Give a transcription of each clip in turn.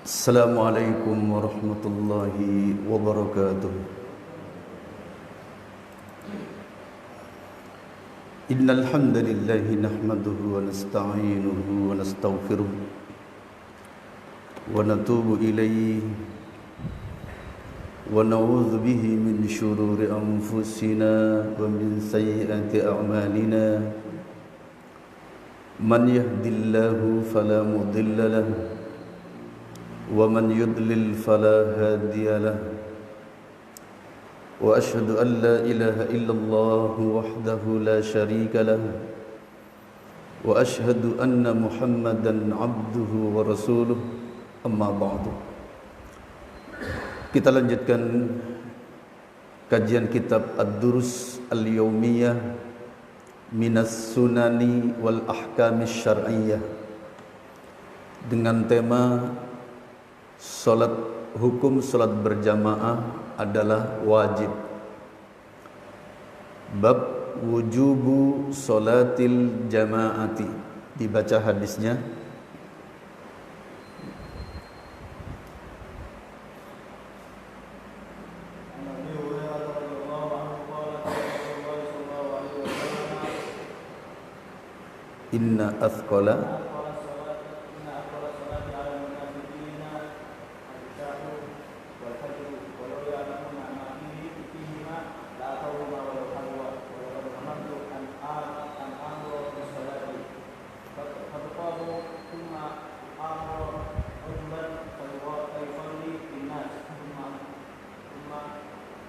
Assalamualaikum warahmatullahi wabarakatuh. Innal hamdalillah nahmaduhu wa nasta'inuhu wa nastaghfiruh wa natubu ilayhi wa na'udzu bihi min shururi anfusina wa min sayyiati a'malina. Man yahdihillahu fala mudilla lahu ومن يضلل فلا هادي له وأشهد أن لا إله إلا الله وحده لا شريك له وأشهد أن محمدا عبده ورسوله أما بعد. Kita lanjutkan kajian kitab Ad-Durus Al-Yawmiyah Minas Sunani wal Ahkamis Syar'iyyah dengan tema hukum salat berjamaah adalah wajib. Bab wujubu salatil jamaati. Dibaca hadisnya. Inna athqala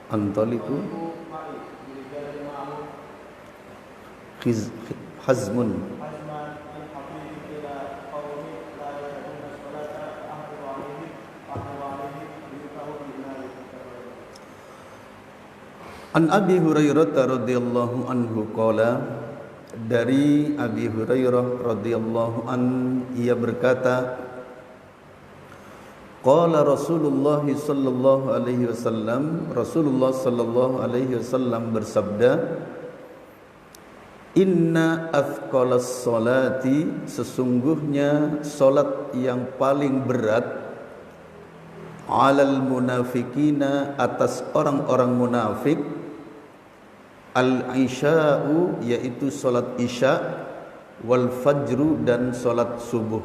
antaliku hazmun An Abi Hurairah radhiyallahu anhu qala, dari Abi Hurairah radhiyallahu an ia berkata, qala Rasulullah sallallahu alaihi wasallam, Rasulullah sallallahu alaihi wasallam bersabda, inna athqalas salati, sesungguhnya salat yang paling berat, alal munafikina, atas orang-orang munafik, al-isya'u, yaitu salat isya, wal fajru, dan salat subuh.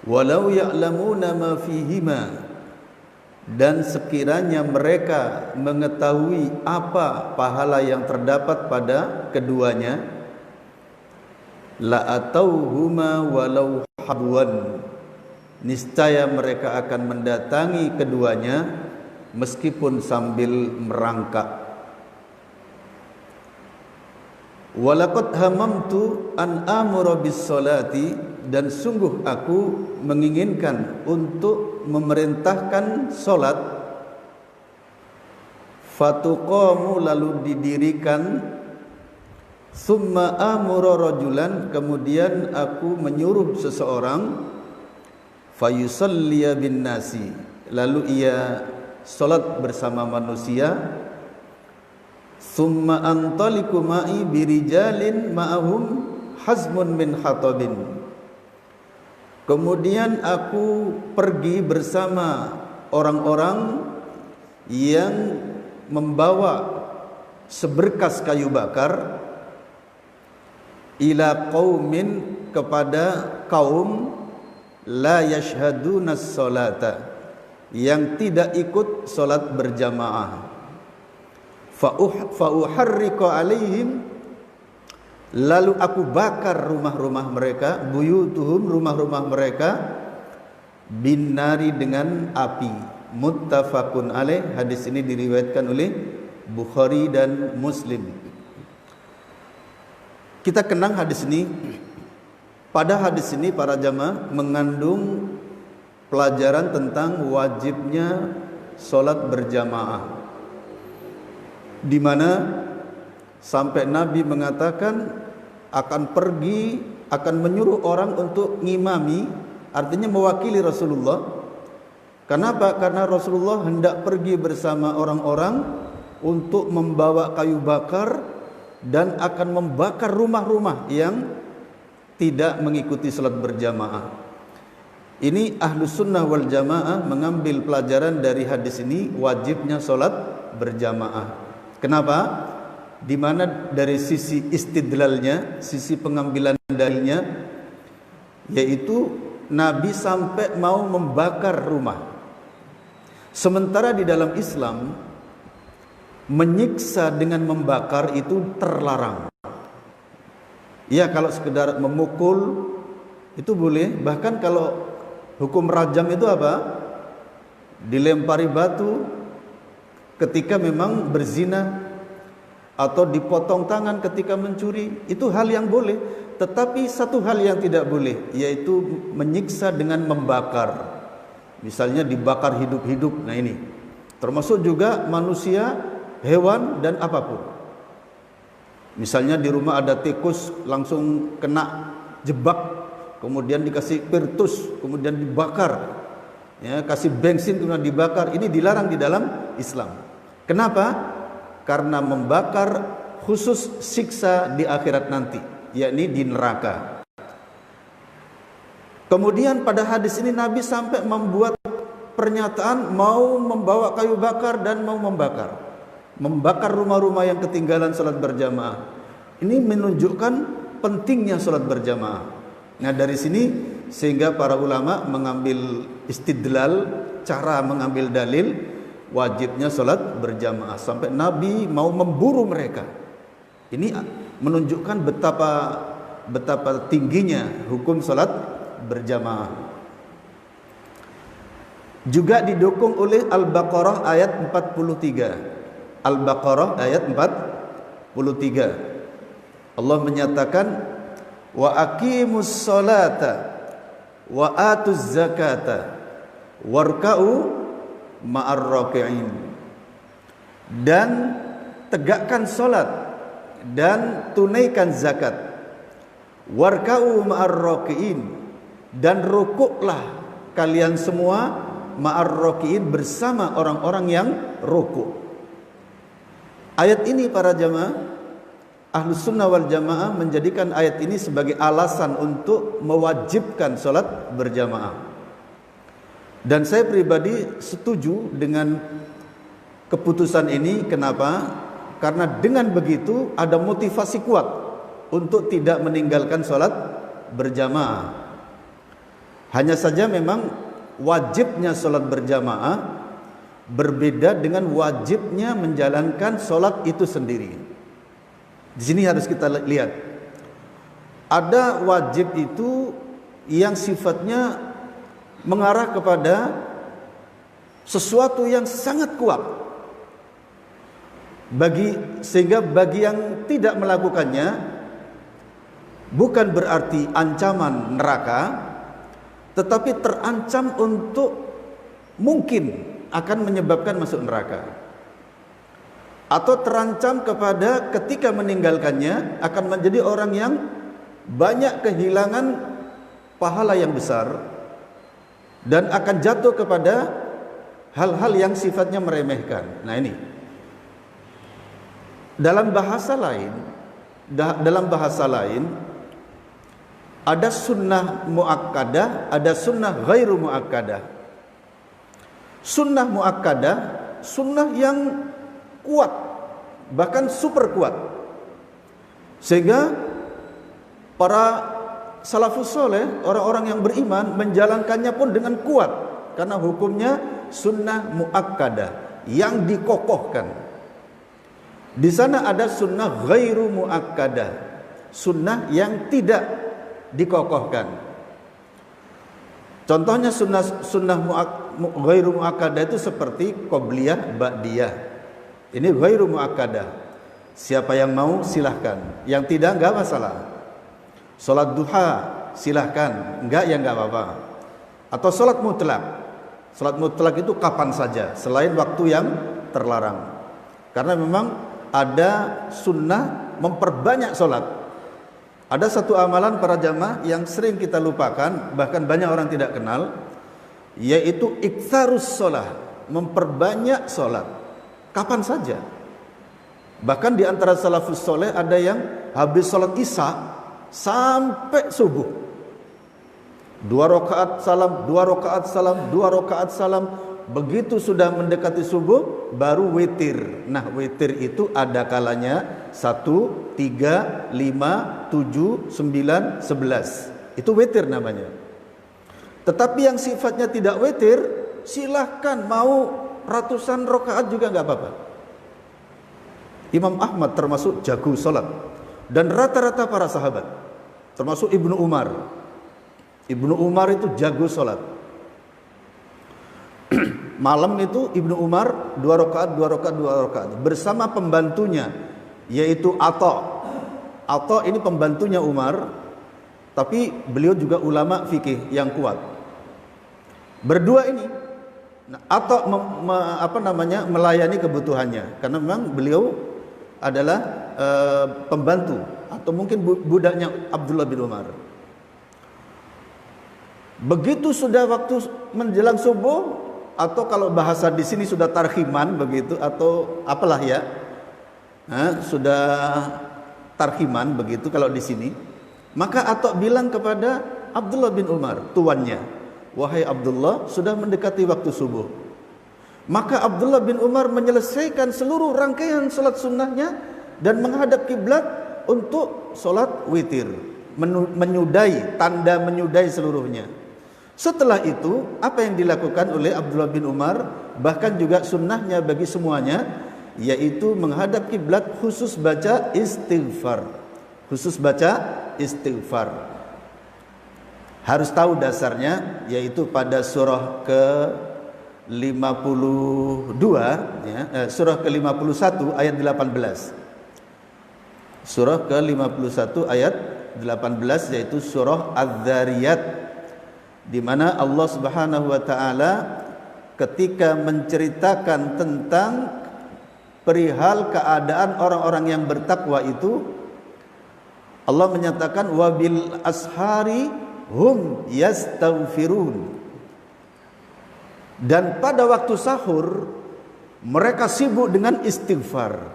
Walau ya'lamuna ma fihima, dan sekiranya mereka mengetahui apa pahala yang terdapat pada keduanya, la atauhuma walau habwan, niscaya mereka akan mendatangi keduanya meskipun sambil merangkak. Walaqad hamamtu an amura bis salati, dan sungguh aku menginginkan untuk memerintahkan salat, fatuqamu, lalu didirikan, summa amura rajulan, kemudian aku menyuruh seseorang, fayusalliya bin nasi, lalu ia salat bersama manusia, summa antaliku ma'i birijalin ma'ahum hazmun min hatabin, kemudian aku pergi bersama orang-orang yang membawa seberkas kayu bakar, ila qaumin, kepada kaum, la yashhaduna sholata, yang tidak ikut salat berjamaah, fa'uharriqu alaihim, lalu aku bakar rumah-rumah mereka, buyutuhum, rumah-rumah mereka, bin nari, dengan api. Muttafaqun alaih, hadis ini diriwayatkan oleh Bukhari dan Muslim. Kita kenang hadis ini. Pada hadis ini para jamaah mengandung pelajaran tentang wajibnya salat berjamaah, di mana sampai Nabi mengatakan akan menyuruh orang untuk ngimami, artinya mewakili Rasulullah. Kenapa? Karena Rasulullah hendak pergi bersama orang-orang untuk membawa kayu bakar dan akan membakar rumah-rumah yang tidak mengikuti salat berjamaah. Ini Ahlus Sunnah wal Jamaah mengambil pelajaran dari hadis ini wajibnya sholat berjamaah. Kenapa? Di mana dari sisi istidlalnya, sisi pengambilan dalilnya, yaitu Nabi sampai mau membakar rumah. Sementara di dalam Islam menyiksa dengan membakar itu terlarang. Ya, kalau sekedar memukul itu boleh. Bahkan kalau hukum rajam itu apa? Dilempari batu ketika memang berzina, atau dipotong tangan ketika mencuri, itu hal yang boleh. Tetapi satu hal yang tidak boleh, yaitu menyiksa dengan membakar. Misalnya dibakar hidup-hidup. Nah ini termasuk juga manusia, hewan, dan apapun. Misalnya di rumah ada tikus, langsung kena jebak, kemudian dikasih spiritus, kemudian dibakar, ya, kasih bensin kemudian dibakar. Ini dilarang di dalam Islam. Kenapa? Karena membakar khusus siksa di akhirat nanti, yakni di neraka. Kemudian pada hadis ini Nabi sampai membuat pernyataan mau membawa kayu bakar dan mau membakar rumah-rumah yang ketinggalan salat berjamaah. Ini menunjukkan pentingnya salat berjamaah. Nah dari sini sehingga para ulama mengambil istidlal, cara mengambil dalil wajibnya salat berjamaah, sampai Nabi mau memburu mereka. Ini menunjukkan betapa tingginya hukum salat berjamaah. Juga didukung oleh Al-Baqarah ayat 43. Al-Baqarah ayat 43. Allah menyatakan wa aqimus salata wa atuz zakata warka'u ma'ar raki'in, dan tegakkan salat dan tunaikan zakat, warka'u ma'ar raki'in, dan rukuklah kalian semua ma'ar raki'in, bersama orang-orang yang rukuk. Ayat ini para jamaah Ahlus Sunnah wal Jamaah menjadikan ayat ini sebagai alasan untuk mewajibkan salat berjamaah. Dan saya pribadi setuju dengan keputusan ini. Kenapa? Karena dengan begitu ada motivasi kuat untuk tidak meninggalkan salat berjamaah. Hanya saja memang wajibnya salat berjamaah berbeda dengan wajibnya menjalankan salat itu sendiri. Di sini harus kita lihat. Ada wajib itu yang sifatnya mengarah kepada sesuatu yang sangat kuat, sehingga bagi yang tidak melakukannya bukan berarti ancaman neraka, tetapi terancam untuk mungkin akan menyebabkan masuk neraka, atau terancam kepada ketika meninggalkannya akan menjadi orang yang banyak kehilangan pahala yang besar dan akan jatuh kepada hal-hal yang sifatnya meremehkan. Nah ini dalam bahasa lain ada sunnah muakkadah, ada sunnah ghairu muakkadah. Sunnah muakkadah, sunnah yang kuat, bahkan super kuat, sehingga para salafus soleh, orang-orang yang beriman, menjalankannya pun dengan kuat, karena hukumnya sunnah muakkadah yang dikokohkan. Di sana ada sunnah ghairu muakkadah, sunnah yang tidak dikokohkan. Contohnya sunnah ghairu muakkadah itu seperti qobliyah, ba'diyah. Ini ghairu muakkadah. Siapa yang mau silahkan, yang tidak enggak masalah. Salat duha silahkan, enggak ya enggak apa-apa. Atau salat mutlak. Salat mutlak itu kapan saja, selain waktu yang terlarang. Karena memang ada sunnah memperbanyak salat. Ada satu amalan para jamaah yang sering kita lupakan, bahkan banyak orang tidak kenal, yaitu iktsarus shalah, memperbanyak salat. Kapan saja. Bahkan di antara salafus soleh ada yang habis salat isya sampai subuh. 2 rakaat salam, 2 rakaat salam, 2 rakaat salam. Begitu sudah mendekati subuh baru witir. Nah, witir itu ada kalanya 1, 3, 5, 7, 9, 11. Itu witir namanya. Tetapi yang sifatnya tidak witir, silahkan mau ratusan rakaat juga nggak apa-apa. Imam Ahmad termasuk jago salat, dan rata-rata para sahabat, termasuk Ibnu Umar. Ibnu Umar itu jago salat. Malam itu Ibnu Umar 2 rakaat, 2 rakaat, 2 rakaat bersama pembantunya yaitu Atha. Atha ini pembantunya Umar, tapi beliau juga ulama fikih yang kuat. Berdua ini, Atha melayani kebutuhannya karena memang beliau adalah pembantu atau mungkin budaknya Abdullah bin Umar. Begitu sudah waktu menjelang subuh, atau kalau bahasa di sini sudah tarhiman begitu, atau apalah ya, sudah tarhiman begitu kalau di sini, maka Atha bilang kepada Abdullah bin Umar, tuannya, wahai Abdullah, sudah mendekati waktu subuh. Maka Abdullah bin Umar menyelesaikan seluruh rangkaian salat sunnahnya dan menghadap kiblat untuk salat witir, menyudai, tanda menyudai seluruhnya. Setelah itu, apa yang dilakukan oleh Abdullah bin Umar, bahkan juga sunnahnya bagi semuanya, yaitu menghadap kiblat khusus baca istighfar. Khusus baca istighfar. Harus tahu dasarnya, yaitu pada surah ke-52, surah ke-51 ayat 18. Surah ke-51 ayat 18, yaitu surah Az-Zariyat, di mana Allah Subhanahu wa taala ketika menceritakan tentang perihal keadaan orang-orang yang bertakwa itu, Allah menyatakan wabil ashari hum yastaghfirun, dan pada waktu sahur mereka sibuk dengan istighfar.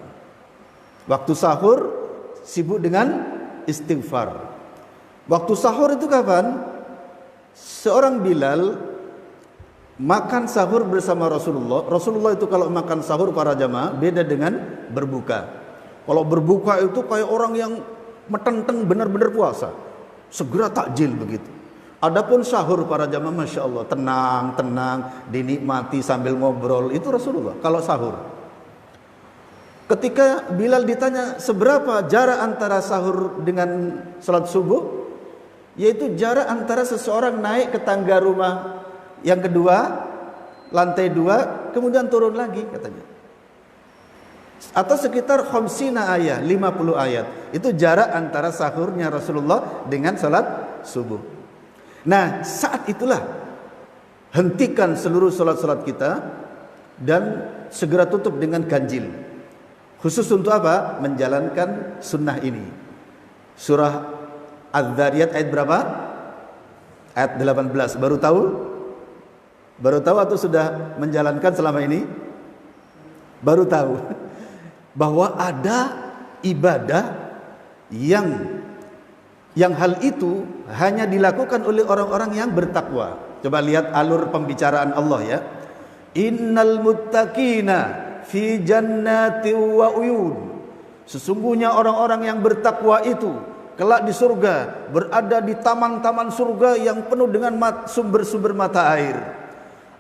Waktu sahur sibuk dengan istighfar. Waktu sahur itu kapan? Seorang Bilal makan sahur bersama Rasulullah. Rasulullah itu kalau makan sahur para jamaah beda dengan berbuka. Kalau berbuka itu kayak orang yang metenteng benar-benar puasa, segera takjil begitu. Adapun sahur para jamaah, masya Allah, tenang, dinikmati sambil ngobrol. Itu Rasulullah kalau sahur. Ketika Bilal ditanya seberapa jarak antara sahur dengan salat subuh, yaitu jarak antara seseorang naik ke tangga rumah yang kedua, lantai 2, kemudian turun lagi katanya, atau sekitar 50 ayat, 50 ayat. Itu jarak antara sahurnya Rasulullah dengan salat subuh. Nah, saat itulah hentikan seluruh salat-salat kita dan segera tutup dengan ganjil. Khusus untuk apa? Menjalankan sunnah ini. Surah Az-Zariyat ayat berapa? Ayat 18. Baru tahu? Baru tahu atau sudah menjalankan selama ini? Baru tahu bahwa ada ibadah yang hal itu hanya dilakukan oleh orang-orang yang bertakwa. Coba lihat alur pembicaraan Allah ya. Innal muttaqina fi jannati wa uyun. Sesungguhnya orang-orang yang bertakwa itu kelak di surga, berada di taman-taman surga yang penuh dengan sumber-sumber mata air.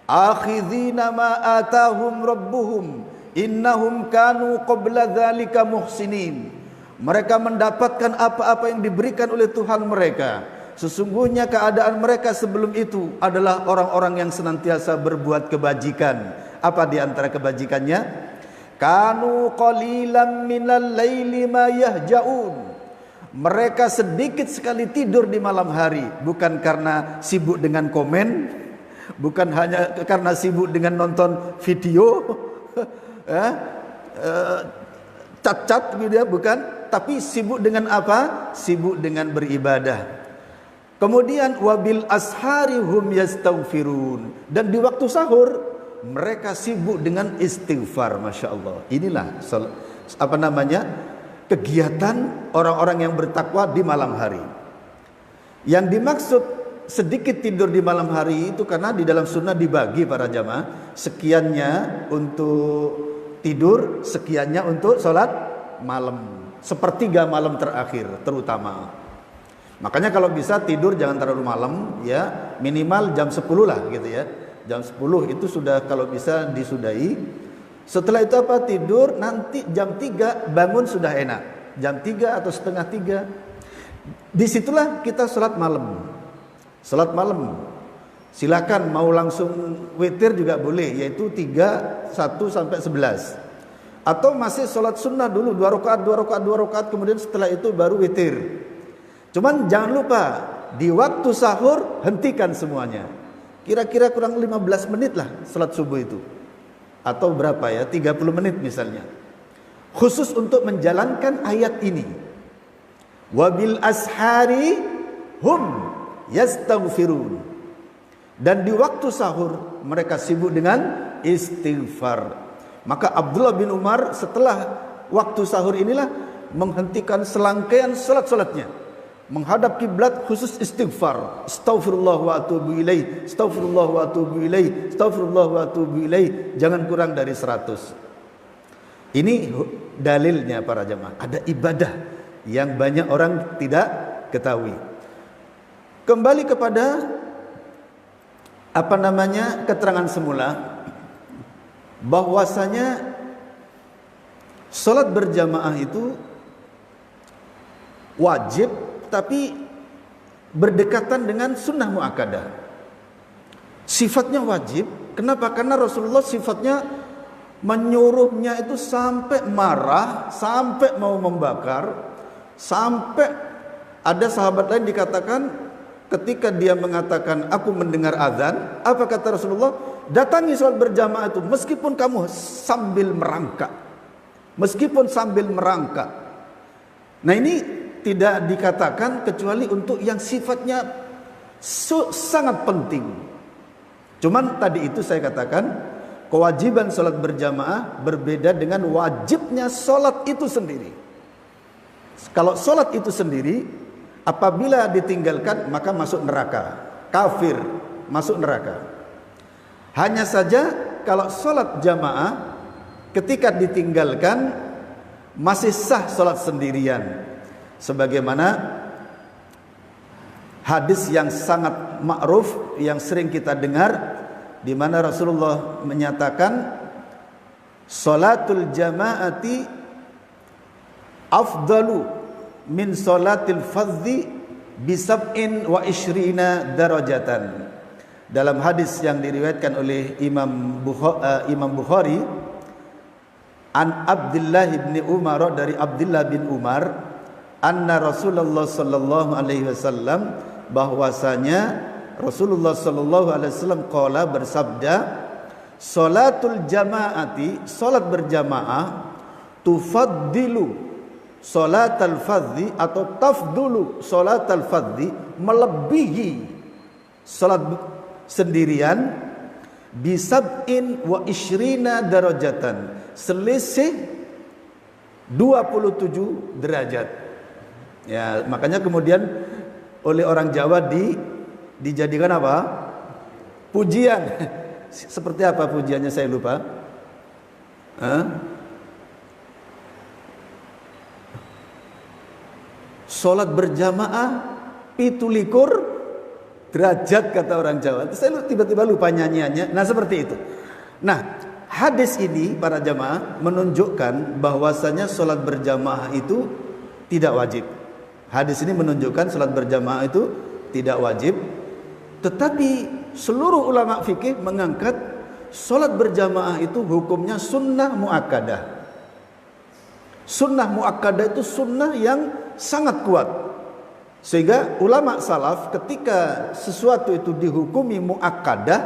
Akhidhina ma atahum rabbuhum innahum kanu qabla dzalika muhsinin. Mereka mendapatkan apa-apa yang diberikan oleh Tuhan mereka. Sesungguhnya keadaan mereka sebelum itu adalah orang-orang yang senantiasa berbuat kebajikan. Apa di antara kebajikannya? Kanu qalilan minal laili ma yahjaun. Mereka sedikit sekali tidur di malam hari, bukan karena sibuk dengan komen, bukan hanya karena sibuk dengan nonton video, cat-cat gitu ya, bukan, tapi sibuk dengan apa? Sibuk dengan beribadah. Kemudian wabil ashari hum yastaghfirun, dan di waktu sahur mereka sibuk dengan istighfar. Masya Allah. Inilah kegiatan orang-orang yang bertakwa di malam hari. Yang dimaksud sedikit tidur di malam hari itu karena di dalam sunnah dibagi para jamaah, sekiannya untuk tidur, sekiannya untuk sholat malam, sepertiga malam terakhir terutama. Makanya kalau bisa tidur jangan terlalu malam ya, minimal jam 10 lah gitu ya. Jam 10 itu sudah kalau bisa disudahi. Setelah itu apa? Tidur, nanti jam 3 bangun sudah enak. Jam 3 atau setengah 3. Disitulah kita sholat malam. Sholat malam. Silakan mau langsung witir juga boleh, yaitu 3, 1 sampai 11. Atau masih sholat sunnah dulu 2 rakaat, kemudian setelah itu baru witir. Cuman jangan lupa di waktu sahur hentikan semuanya. Kira-kira kurang 15 menit lah salat subuh itu. Atau berapa ya? 30 menit misalnya. Khusus untuk menjalankan ayat ini. Wabil ashari hum yastaghfirun. Dan di waktu sahur mereka sibuk dengan istighfar. Maka Abdullah bin Umar setelah waktu sahur inilah menghentikan selangkaian salat-salatnya. Menghadap kiblat khusus istighfar. Astaghfirullah wa atubu ilaih, astaghfirullah wa atubu ilaih, astaghfirullah wa atubu ilaih. Jangan kurang dari 100. Ini dalilnya para jemaah. Ada ibadah yang banyak orang tidak ketahui. Kembali kepada keterangan semula bahwasanya salat berjamaah itu wajib, tapi berdekatan dengan sunnah muakkadah. Sifatnya wajib. Kenapa? Karena Rasulullah sifatnya menyuruhnya itu sampai marah, sampai mau membakar, sampai ada sahabat lain dikatakan ketika dia mengatakan aku mendengar azan, apa kata Rasulullah? Datangi salat berjamaah itu meskipun kamu sambil merangkak. Meskipun sambil merangkak. Nah ini tidak dikatakan kecuali untuk yang sifatnya sangat penting. Cuman tadi itu saya katakan kewajiban salat berjamaah berbeda dengan wajibnya salat itu sendiri. Kalau salat itu sendiri apabila ditinggalkan maka masuk neraka, kafir, masuk neraka. Hanya saja kalau salat jamaah ketika ditinggalkan masih sah salat sendirian. Sebagaimana hadis yang sangat ma'ruf yang sering kita dengar di mana Rasulullah menyatakan salatul jama'ati afdalu min salatil fadhi bisab'in wa ishrina darajatan. Dalam hadis yang diriwayatkan oleh Imam Bukhari an Abdullah bin Umar, dari Abdullah bin Umar, anna Rasulullah sallallahu alaihi wasallam, bahwasanya Rasulullah sallallahu alaihi wasallam qala, bersabda, salatul jamaati, salat berjamaah, tufaddilu salatal fadhi atau tafdulu salatal fadhi, melebihi salat sendirian, bisab'in wa ishrina darajatan, selisih 27 derajat. Ya, makanya kemudian oleh orang Jawa dijadikan apa? Pujian. Seperti apa pujiannya saya lupa. Salat berjamaah 17 derajat kata orang Jawa. Saya tiba-tiba lupa nyanyiannya. Nah, seperti itu. Nah, hadis ini para jamaah menunjukkan bahwasanya salat berjamaah itu tidak wajib. Hadis ini menunjukkan salat berjamaah itu tidak wajib. Tetapi seluruh ulama fikih mengangkat salat berjamaah itu hukumnya sunnah muakkadah. Sunnah muakkadah itu sunnah yang sangat kuat. Sehingga ulama salaf ketika sesuatu itu dihukumi muakkadah,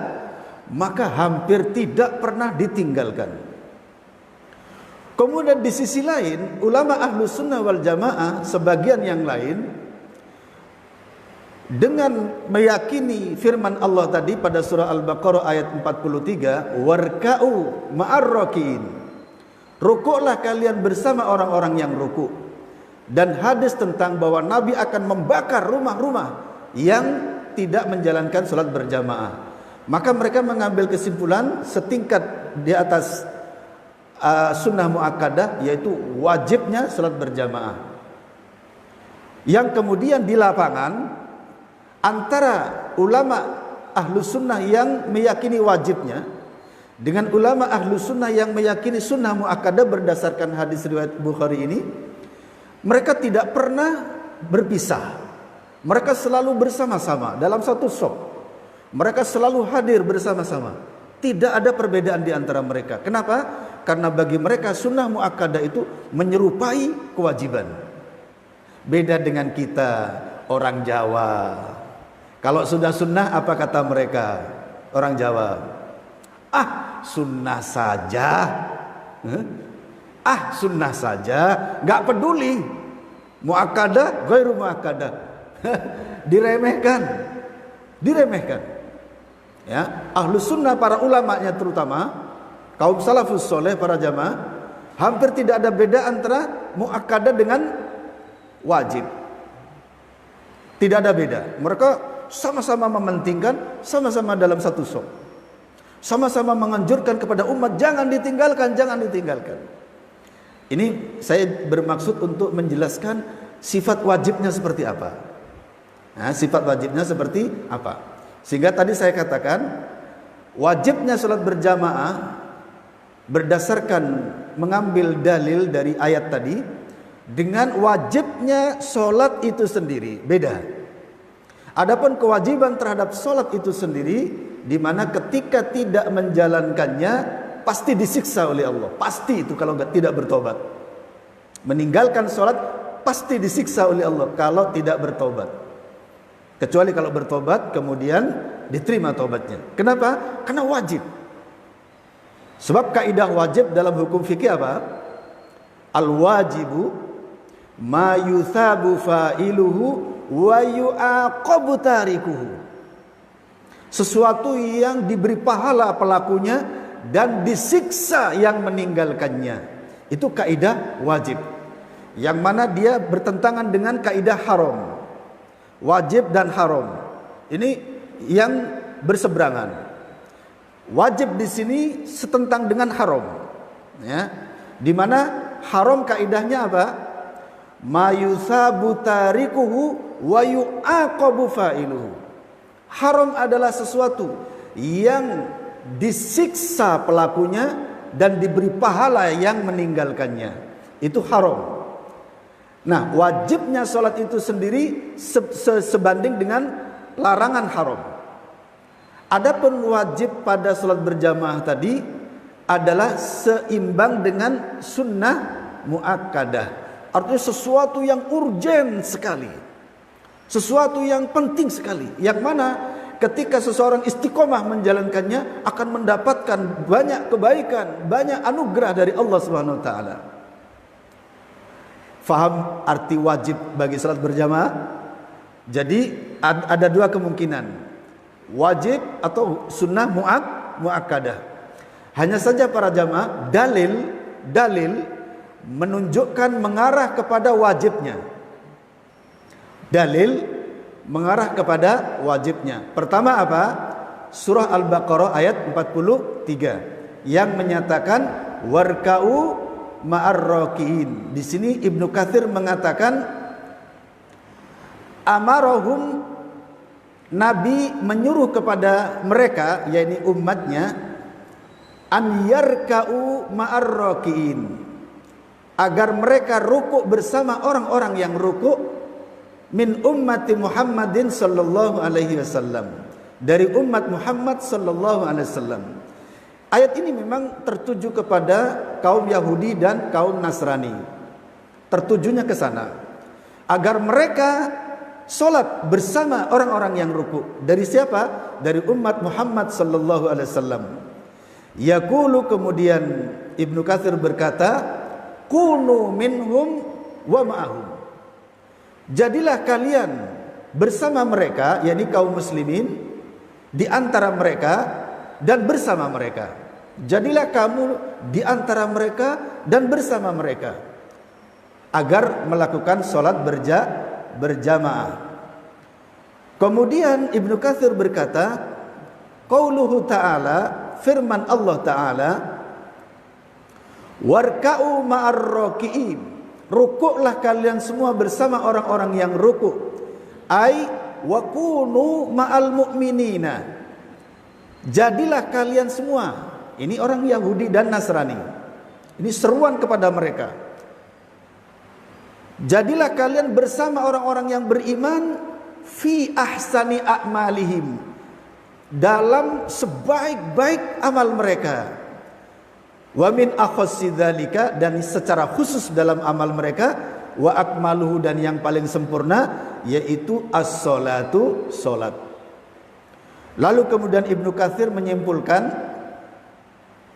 maka hampir tidak pernah ditinggalkan. Kemudian di sisi lain, ulama ahlu sunnah wal jamaah sebagian yang lain dengan meyakini firman Allah tadi pada surah Al-Baqarah ayat 43, warka'u ma'ar rakiin, rukuklah kalian bersama orang-orang yang rukuk. Dan hadis tentang bahwa Nabi akan membakar rumah-rumah yang tidak menjalankan sholat berjamaah. Maka mereka mengambil kesimpulan setingkat di atas sunnah muakkadah, yaitu wajibnya sholat berjamaah. Yang kemudian di lapangan antara ulama ahlu sunnah yang meyakini wajibnya dengan ulama ahlu sunnah yang meyakini sunnah muakkadah berdasarkan hadis riwayat Bukhari ini, mereka tidak pernah berpisah. Mereka selalu bersama-sama dalam satu shop. Mereka selalu hadir bersama-sama. Tidak ada perbedaan di antara mereka. Kenapa? Karena bagi mereka sunnah muakkadah itu menyerupai kewajiban. Beda dengan kita orang Jawa. Kalau sudah sunnah, apa kata mereka orang Jawa? Ah, sunnah saja. Ah, sunnah saja, nggak peduli. Muakkadah, ghairu muakkadah. Diremehkan. Ya, ahlu sunnah para ulamanya terutama kaum salafus soleh para jamaah hampir tidak ada beda antara muakkadah dengan wajib. Tidak ada beda. Mereka sama-sama mementingkan, sama-sama dalam satu shop. Sama-sama menganjurkan kepada umat jangan ditinggalkan, jangan ditinggalkan. Ini saya bermaksud untuk menjelaskan sifat wajibnya seperti apa. Nah, sifat wajibnya seperti apa? Sehingga tadi saya katakan wajibnya sholat berjamaah berdasarkan mengambil dalil dari ayat tadi dengan wajibnya sholat itu sendiri beda. Adapun kewajiban terhadap sholat itu sendiri, di mana ketika tidak menjalankannya pasti disiksa oleh Allah. Pasti itu kalau tidak bertobat. Meninggalkan sholat pasti disiksa oleh Allah kalau tidak bertobat. Kecuali kalau bertobat kemudian diterima tobatnya. Kenapa? Karena wajib. Sebab kaidah wajib dalam hukum fikih apa? Al-wajibu ma yuthabu fa'iluhu wa yu'aqabu tarikuhu. Sesuatu yang diberi pahala pelakunya dan disiksa yang meninggalkannya. Itu kaidah wajib. Yang mana dia bertentangan dengan kaidah haram. Wajib dan haram ini yang berseberangan. Wajib di sini setentang dengan haram, ya. Di mana haram kaidahnya apa? Ma yusabu tarikuhu wa yu'aqabu fa'iluhu. Haram adalah sesuatu yang disiksa pelakunya dan diberi pahala yang meninggalkannya. Itu haram. Nah, wajibnya sholat itu sendiri sebanding dengan larangan haram. Adapun wajib pada sholat berjamaah tadi adalah seimbang dengan sunnah muakkadah. Artinya sesuatu yang urgen sekali, sesuatu yang penting sekali, yang mana ketika seseorang istiqomah menjalankannya akan mendapatkan banyak kebaikan, banyak anugerah dari Allah Subhanahu wa taala. Faham arti wajib bagi salat berjamaah? Jadi ada dua kemungkinan, wajib atau sunnah muakkadah. Hanya saja para jamaah dalil menunjukkan mengarah kepada wajibnya. Dalil mengarah kepada wajibnya. Pertama apa? Surah Al-Baqarah ayat 43 yang menyatakan warka'u ma'ar-rakiin. Di sini Ibnu Katsir mengatakan amarahum, Nabi menyuruh kepada mereka, yakni umatnya, an yarka'u ma'ar-rakiin, agar mereka rukuk bersama orang-orang yang rukuk, min ummati Muhammadin sallallahu alaihi wasallam, dari umat Muhammad sallallahu alaihi wasallam. Ayat ini memang tertuju kepada kaum Yahudi dan kaum Nasrani. Tertujunya ke sana agar mereka sholat bersama orang-orang yang ruku. Dari siapa? Dari umat Muhammad sallallahu alaihi wasallam. Yaqulu, kemudian Ibnu Katsir berkata, kunu minhum wa ma'ahum. Jadilah kalian bersama mereka, yakni kaum muslimin, di antara mereka dan bersama mereka. Jadilah kamu di antara mereka dan bersama mereka agar melakukan sholat berjamaah. Kemudian Ibnu Katsir berkata, qauluhu ta'ala, firman Allah Ta'ala, warka'u ma'ar raki'in, rukuklah kalian semua bersama orang-orang yang rukuk, ai wa kunu ma'al mu'minina, jadilah kalian semua, ini orang Yahudi dan Nasrani, ini seruan kepada mereka, jadilah kalian bersama orang-orang yang beriman fi ahsani a'malihim, dalam sebaik-baik amal mereka, wa min akhassi dzalika, dan secara khusus dalam amal mereka, wa akmaluhu, dan yang paling sempurna yaitu as-salatu, salat. Lalu kemudian Ibnu Katsir menyimpulkan,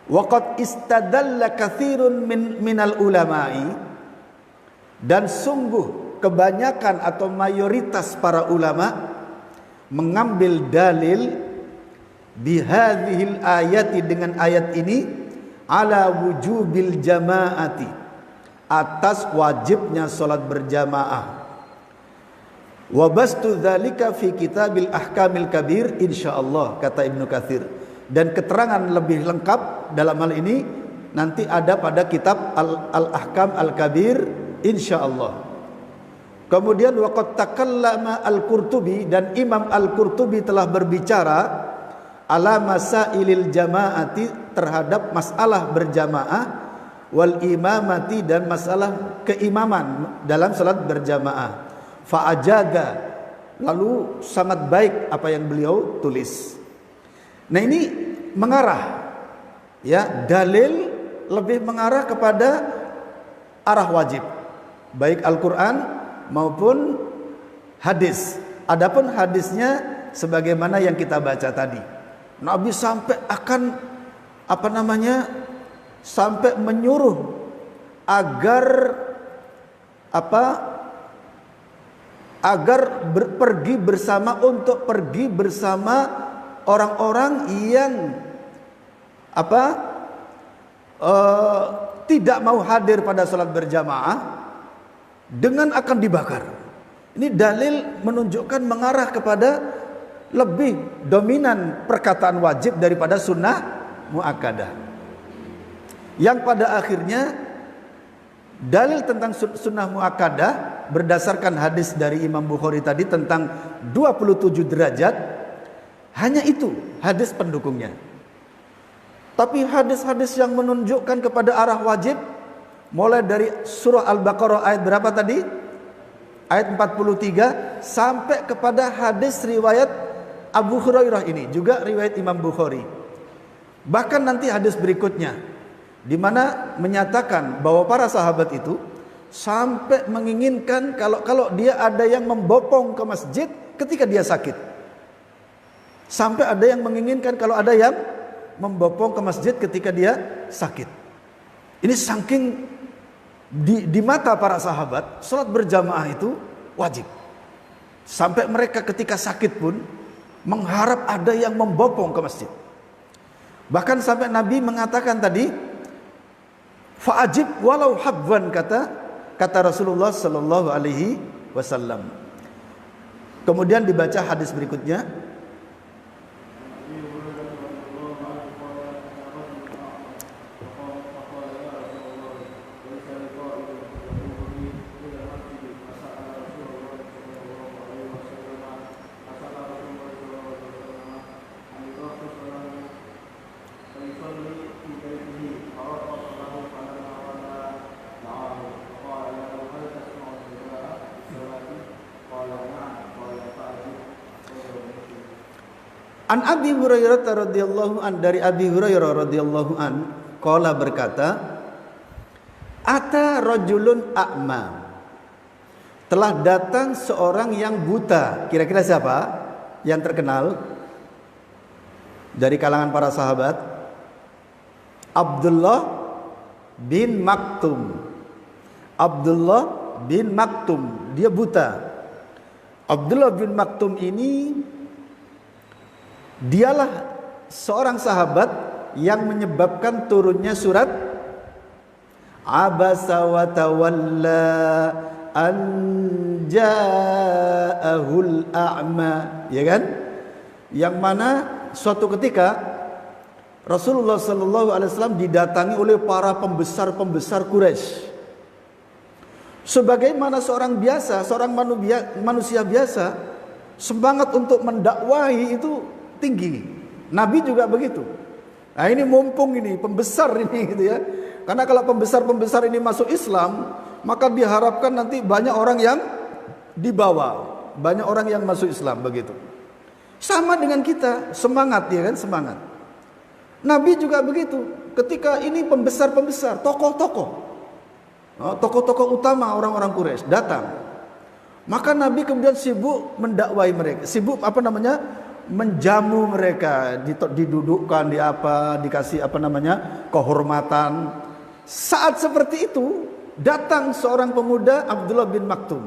waqad istadalla katsirun minal ulama'i, dan sungguh kebanyakan atau mayoritas para ulama mengambil dalil bihadhil ayati, dengan ayat ini, ala wujubil jamaati, atas wajibnya salat berjamaah. Wa bastu dzalika fi kitabil ahkamil kabir insyaallah, kata Ibnu Katsir, dan keterangan lebih lengkap dalam hal ini nanti ada pada kitab al-ahkam al-kabir insyaallah. Kemudian waqad takallama al-Qurtubi, dan Imam al-Qurtubi telah berbicara ala masailil jamaati, terhadap masalah berjamaah, wal imamati, dan masalah keimaman dalam salat berjamaah. Fa'ajaga, lalu sangat baik apa yang beliau tulis. Nah, ini mengarah, ya, dalil lebih mengarah kepada arah wajib, baik Al-Quran maupun hadis. Adapun hadisnya sebagaimana yang kita baca tadi, Nabi sampai akan sampai menyuruh agar pergi bersama orang-orang yang tidak mau hadir pada salat berjamaah dengan akan dibakar. Ini dalil menunjukkan mengarah kepada lebih dominan perkataan wajib daripada sunnah muakkadah, yang pada akhirnya dalil tentang sunnah muakkadah berdasarkan hadis dari Imam Bukhari tadi tentang 27 derajat, hanya itu hadis pendukungnya. Tapi hadis-hadis yang menunjukkan kepada arah wajib, mulai dari surah Al-Baqarah ayat berapa tadi? Ayat 43 sampai kepada hadis riwayat Abu Hurairah, ini juga riwayat Imam Bukhari. Bahkan nanti hadis berikutnya di mana menyatakan bahwa para sahabat itu sampai menginginkan kalau dia ada yang membopong ke masjid ketika dia sakit. Sampai ada yang menginginkan kalau ada yang membopong ke masjid ketika dia sakit. Ini saking di mata para sahabat salat berjamaah itu wajib. Sampai mereka ketika sakit pun mengharap ada yang membopong ke masjid. Bahkan sampai Nabi mengatakan tadi, fa'ajib walau habwan, kata Rasulullah sallallahu alaihi wasallam. Kemudian dibaca hadis berikutnya. An Abi Hurairah radhiyallahu an, dari Abi Hurairah radhiyallahu an, qala berkata, ata rajulun a'ma, telah datang seorang yang buta. Kira-kira siapa yang terkenal dari kalangan para sahabat? Abdullah bin Maktum. Abdullah bin Maktum, dia buta. Abdullah bin Maktum ini dialah seorang sahabat yang menyebabkan turunnya surat Abasa wa tawalla an ja'ahul a'ma, ya kan? Yang mana suatu ketika Rasulullah sallallahu alaihi wasallam didatangi oleh para pembesar-pembesar Quraisy. Sebagaimana seorang biasa, seorang manusia biasa, semangat untuk mendakwahi itu tinggi. Nabi juga begitu. Nah ini mumpung ini pembesar ini gitu ya. Karena kalau pembesar-pembesar ini masuk Islam, maka diharapkan nanti banyak orang yang dibawa, banyak orang yang masuk Islam begitu. Sama dengan kita, semangat ya kan, semangat. Nabi juga begitu. Ketika ini pembesar-pembesar, tokoh-tokoh utama orang-orang Quraisy datang, maka Nabi kemudian sibuk mendakwai mereka, sibuk menjamu mereka, didudukkan di apa, dikasih kehormatan. Saat seperti itu datang seorang pemuda Abdullah bin Maktum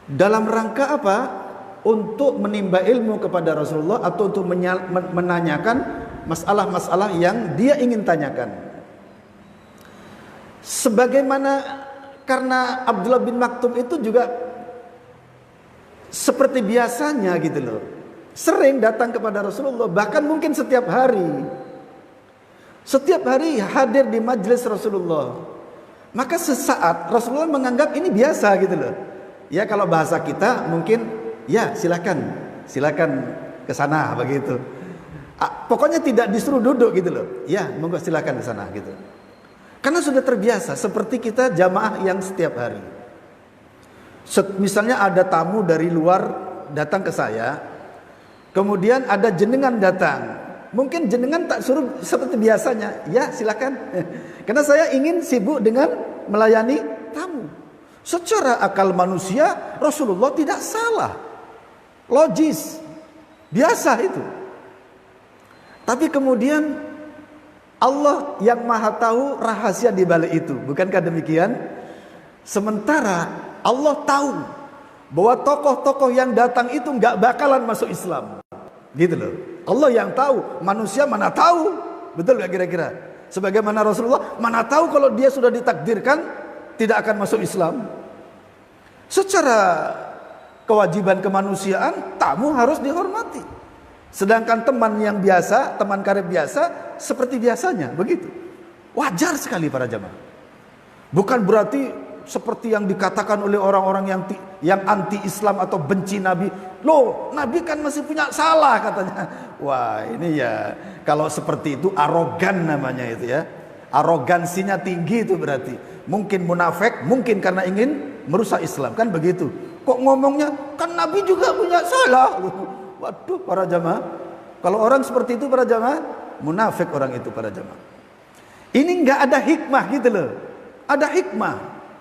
dalam rangka apa? Untuk menimba ilmu kepada Rasulullah atau untuk menanyakan masalah-masalah yang dia ingin tanyakan. Sebagaimana karena Abdullah bin Maktum itu juga seperti biasanya gitu loh, sering datang kepada Rasulullah, bahkan mungkin setiap hari hadir di majelis Rasulullah. Maka sesaat Rasulullah menganggap ini biasa gitu loh. Ya kalau bahasa kita mungkin ya silakan ke sana begitu. Pokoknya tidak disuruh duduk gitu loh. Ya monggo silakan ke sana gitu. Karena sudah terbiasa seperti kita jamaah yang setiap hari. Misalnya ada tamu dari luar datang ke saya, kemudian ada jenengan datang. Mungkin jenengan tak suruh seperti biasanya, ya silakan. Karena saya ingin sibuk dengan melayani tamu. Secara akal manusia Rasulullah tidak salah, logis, biasa itu. Tapi kemudian Allah yang maha tahu rahasia di balik itu, bukankah demikian? Sementara Allah tahu bahwa tokoh-tokoh yang datang itu nggak bakalan masuk Islam, gitu loh. Allah yang tahu, manusia mana tahu, betul gak kira-kira? Sebagaimana Rasulullah mana tahu kalau dia sudah ditakdirkan tidak akan masuk Islam. Secara kewajiban kemanusiaan, tamu harus dihormati. Sedangkan teman yang biasa, teman karib biasa, seperti biasanya, begitu. Wajar sekali para jamaah. Bukan berarti seperti yang dikatakan oleh orang-orang yang anti-Islam atau benci Nabi. Loh, Nabi kan masih punya salah katanya. Wah, ini ya kalau seperti itu arogan namanya itu ya. Arogansinya tinggi itu berarti. Mungkin munafik, mungkin karena ingin merusak Islam, kan begitu. Kok ngomongnya kan Nabi juga punya salah. Waduh para jamaah, kalau orang seperti itu para jamaah, munafik orang itu para jamaah. Ini nggak ada hikmah gitu loh. Ada hikmah,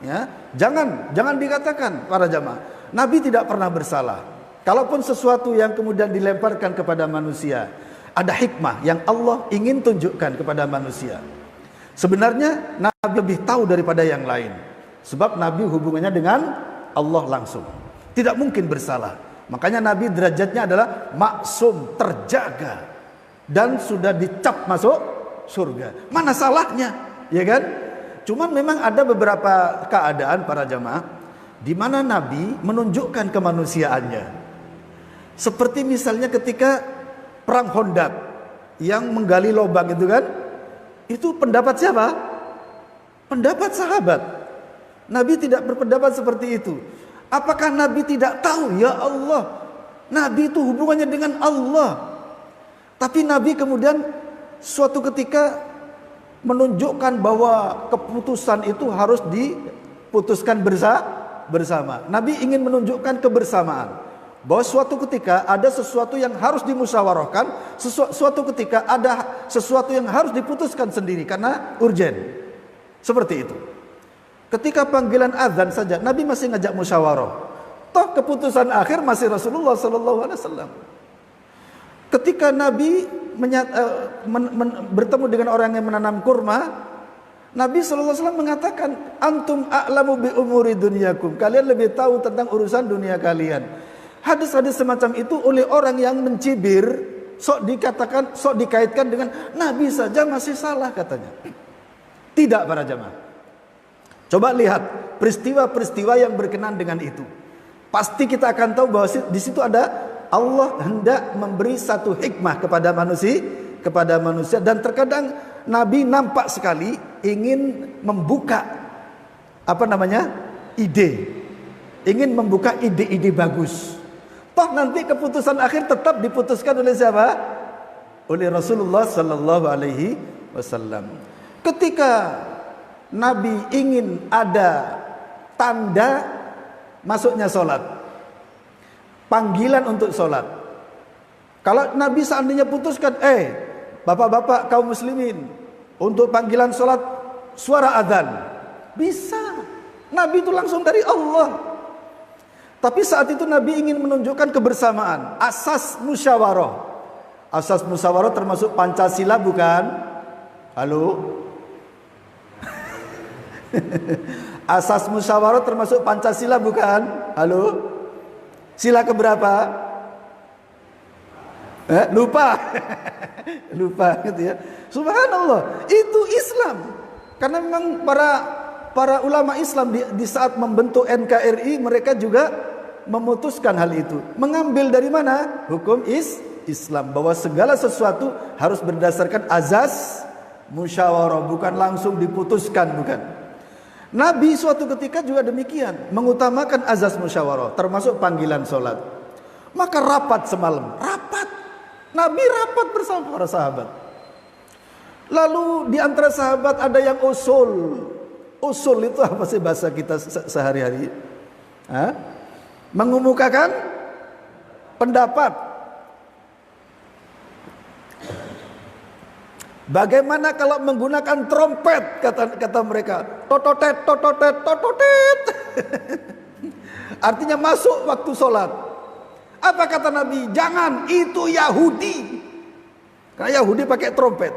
ya. Jangan dikatakan para jamaah, Nabi tidak pernah bersalah. Kalaupun sesuatu yang kemudian dilemparkan kepada manusia, ada hikmah yang Allah ingin tunjukkan kepada manusia. Sebenarnya Nabi lebih tahu daripada yang lain. Sebab Nabi hubungannya dengan Allah langsung. Tidak mungkin bersalah. Makanya Nabi derajatnya adalah maksum, terjaga, dan sudah dicap masuk surga. Mana salahnya, ya kan? Cuman memang ada beberapa keadaan para jamaah di mana Nabi menunjukkan kemanusiaannya. Seperti misalnya ketika perang Khandaq yang menggali lubang itu kan, itu pendapat siapa? Pendapat sahabat. Nabi tidak berpendapat seperti itu. Apakah Nabi tidak tahu? Ya Allah, Nabi itu hubungannya dengan Allah. Tapi Nabi kemudian suatu ketika menunjukkan bahwa keputusan itu harus diputuskan bersama. Nabi ingin menunjukkan kebersamaan. Bahwa suatu ketika ada sesuatu yang harus dimusyawarahkan, suatu ketika ada sesuatu yang harus diputuskan sendiri karena urgen. Seperti itu. Ketika panggilan azan saja Nabi masih ngajak musyawarah. Toh keputusan akhir masih Rasulullah sallallahu alaihi wasallam. Ketika Nabi bertemu dengan orang yang menanam kurma, Nabi sallallahu alaihi wasallam mengatakan, "Antum a'lamu bi umuri dunyakum." Kalian lebih tahu tentang urusan dunia kalian. Hadis-hadis semacam itu oleh orang yang mencibir, sok dikaitkan dengan Nabi saja masih salah katanya. Tidak para jamaah. Coba lihat peristiwa-peristiwa yang berkenan dengan itu. Pasti kita akan tahu bahwa di situ ada Allah hendak memberi satu hikmah kepada manusia, dan terkadang Nabi nampak sekali ingin membuka ingin membuka ide-ide bagus. Toh nanti keputusan akhir tetap diputuskan oleh siapa? Oleh Rasulullah sallallahu alaihi wasallam. Ketika Nabi ingin ada tanda masuknya sholat, panggilan untuk sholat. Kalau Nabi seandainya putuskan, bapak-bapak kaum muslimin, untuk panggilan sholat suara adzan, bisa. Nabi itu langsung dari Allah. Tapi saat itu Nabi ingin menunjukkan kebersamaan, asas musyawarah. Asas musyawarah termasuk Pancasila bukan? Halo? Asas musyawarah termasuk Pancasila bukan? Halo? Sila keberapa? Lupa. Lupa gitu ya. Subhanallah, itu Islam. Karena memang para ulama Islam di saat membentuk NKRI, mereka juga memutuskan hal itu. Mengambil dari mana? Hukum Islam, bahwa segala sesuatu harus berdasarkan azas musyawarah, bukan langsung diputuskan, bukan. Nabi suatu ketika juga demikian, mengutamakan azas musyawarah, termasuk panggilan sholat. Maka rapat semalam, Nabi rapat bersama para sahabat. Lalu di antara sahabat ada yang usul. Usul itu apa sih bahasa kita sehari-hari? Mengemukakan pendapat. Bagaimana kalau menggunakan trompet, kata mereka, tototet, tototet, tototet. Artinya masuk waktu sholat. Apa kata Nabi? Jangan, itu Yahudi. Karena Yahudi pakai trompet.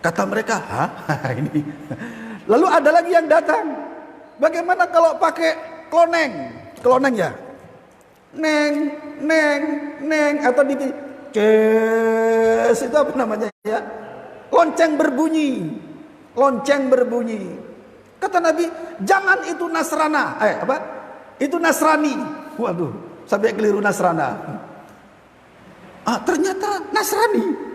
Kata mereka, ini. Lalu ada lagi yang datang. Bagaimana kalau pakai kloneng? Kloneng ya? Neng, atau di kes, itu apa namanya ya? Lonceng berbunyi. Kata Nabi, jangan itu Nasrana. Itu Nasrani. Waduh, sampai keliru Nasrana. Ternyata Nasrani.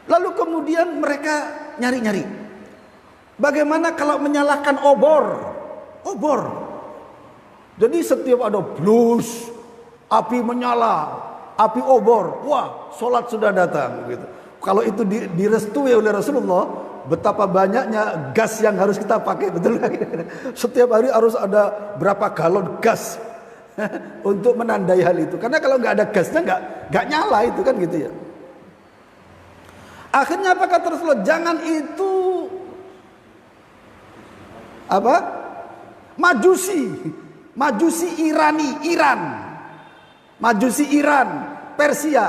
Lalu kemudian mereka nyari-nyari. Bagaimana kalau menyalakan obor? Jadi setiap ada blus, api menyala, api obor, wah, sholat sudah datang gitu. Kalau itu direstui oleh Rasulullah, betapa banyaknya gas yang harus kita pakai, betul kan? Setiap hari harus ada berapa galon gas untuk menandai hal itu. Karena kalau nggak ada gasnya nggak nyala itu kan gitu ya. Akhirnya apa kata Rasulullah? Jangan itu Majusi Iran, Persia.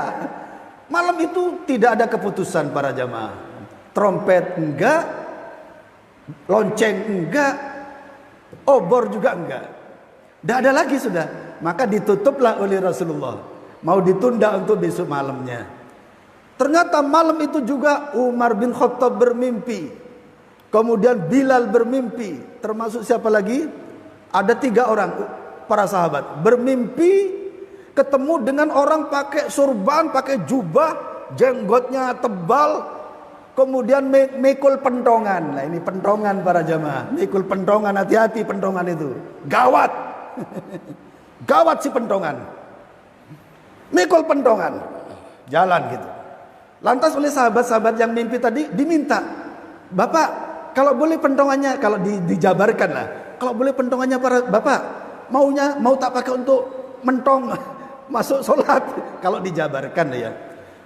Malam itu tidak ada keputusan para jamaah. Trompet enggak, lonceng enggak, obor juga enggak. Tidak ada lagi sudah. Maka ditutuplah oleh Rasulullah. Mau ditunda untuk besok malamnya. Ternyata malam itu juga Umar bin Khattab bermimpi. Kemudian Bilal bermimpi. Termasuk siapa lagi? Ada 3 orang para sahabat bermimpi ketemu dengan orang pakai surban, pakai jubah, jenggotnya tebal, kemudian mikul pentongan. Nah ini pentongan para jamaah, mikul pentongan, hati-hati pentongan itu, gawat. Gawat si pentongan. Mikul pentongan, jalan gitu. Lantas oleh sahabat-sahabat yang mimpi tadi diminta, Bapak, kalau boleh pentongannya, kalau dijabarkan lah, kalau boleh pentongannya para bapak, mau tak pakai untuk mentong masuk sholat, kalau dijabarkan ya.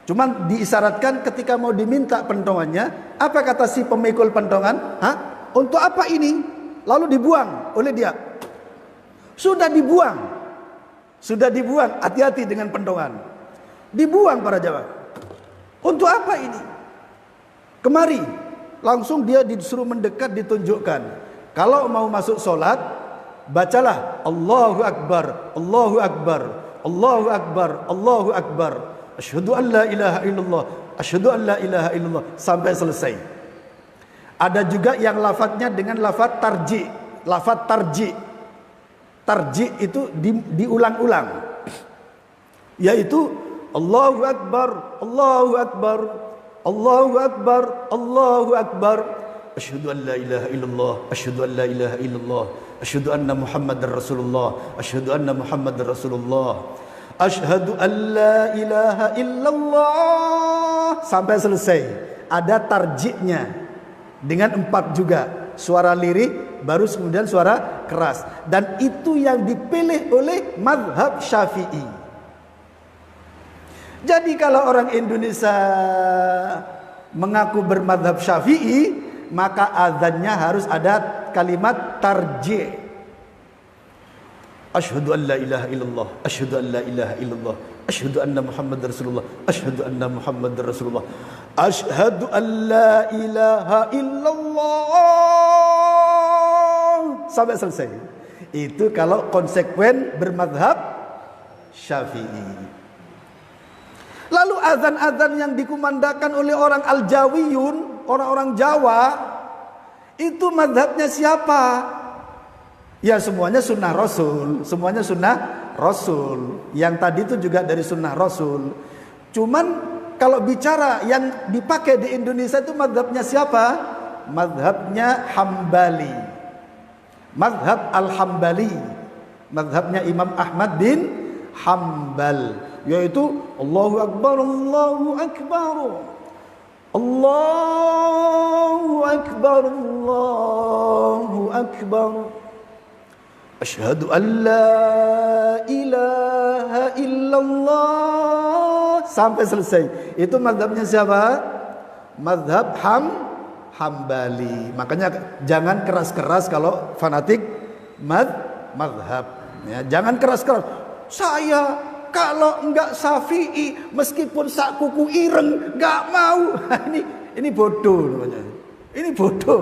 Cuman diisyaratkan ketika mau diminta pentongannya, apa kata si pemikul pentongan? Untuk apa ini? Lalu dibuang oleh dia. Sudah dibuang, hati-hati dengan pentongan. Dibuang para jamaah. Untuk apa ini? Kemari. Langsung dia disuruh mendekat, ditunjukkan. Kalau mau masuk sholat, bacalah Allahu Akbar, Allahu Akbar, Allahu Akbar, Allahu Akbar. Asyhadu an la ilaha illallah, asyhadu an la ilaha illallah, sampai selesai. Ada juga yang lafadznya dengan lafadz tarji. Lafadz tarji. Tarji itu diulang-ulang. Yaitu Allahu Akbar, Allahu Akbar, Allahu Akbar, Allahu Akbar. Asyhadu an la ilaha illallah, asyhadu an la ilaha illallah, asyhadu anna Muhammadar Rasulullah, asyhadu anna Muhammadar Rasulullah. Asyhadu an la ilaha illallah sampai selesai. Ada tarjiknya dengan 4 juga. Suara lirih baru kemudian suara keras. Dan itu yang dipilih oleh mazhab Syafi'i. Jadi kalau orang Indonesia mengaku bermadzhab Syafi'i, maka azannya harus ada kalimat tarji'. Asyhadu an la ilaha illallah, asyhadu an la ilaha illallah, asyhadu anna Muhammadar Rasulullah, asyhadu anna Muhammadar Rasulullah, asyhadu an la ilaha illallah sampai selesai. Itu kalau konsekuen bermadzhab Syafi'i. Lalu azan-azan yang dikumandangkan oleh orang Al-Jawiyun, orang-orang Jawa, itu mazhabnya siapa? Ya semuanya sunnah Rasul, semuanya sunnah Rasul. Yang tadi itu juga dari sunnah Rasul. Cuman kalau bicara yang dipakai di Indonesia itu mazhabnya siapa? Mazhabnya Hambali, mazhab Al-Hambali, mazhabnya Imam Ahmad bin Hambal, yaitu Allahu Akbar, Allahu Akbar, Allahu Akbar, Allahu Akbar, asyhadu an la ilaha illallah sampai selesai. Itu mazhabnya siapa? Mazhab Hambali. Makanya jangan keras-keras kalau fanatik mazhab. Ya, jangan keras-keras. Saya kalau enggak Syafi'i meskipun sak kuku ireng enggak mau. Ini bodoh namanya. Ini bodoh.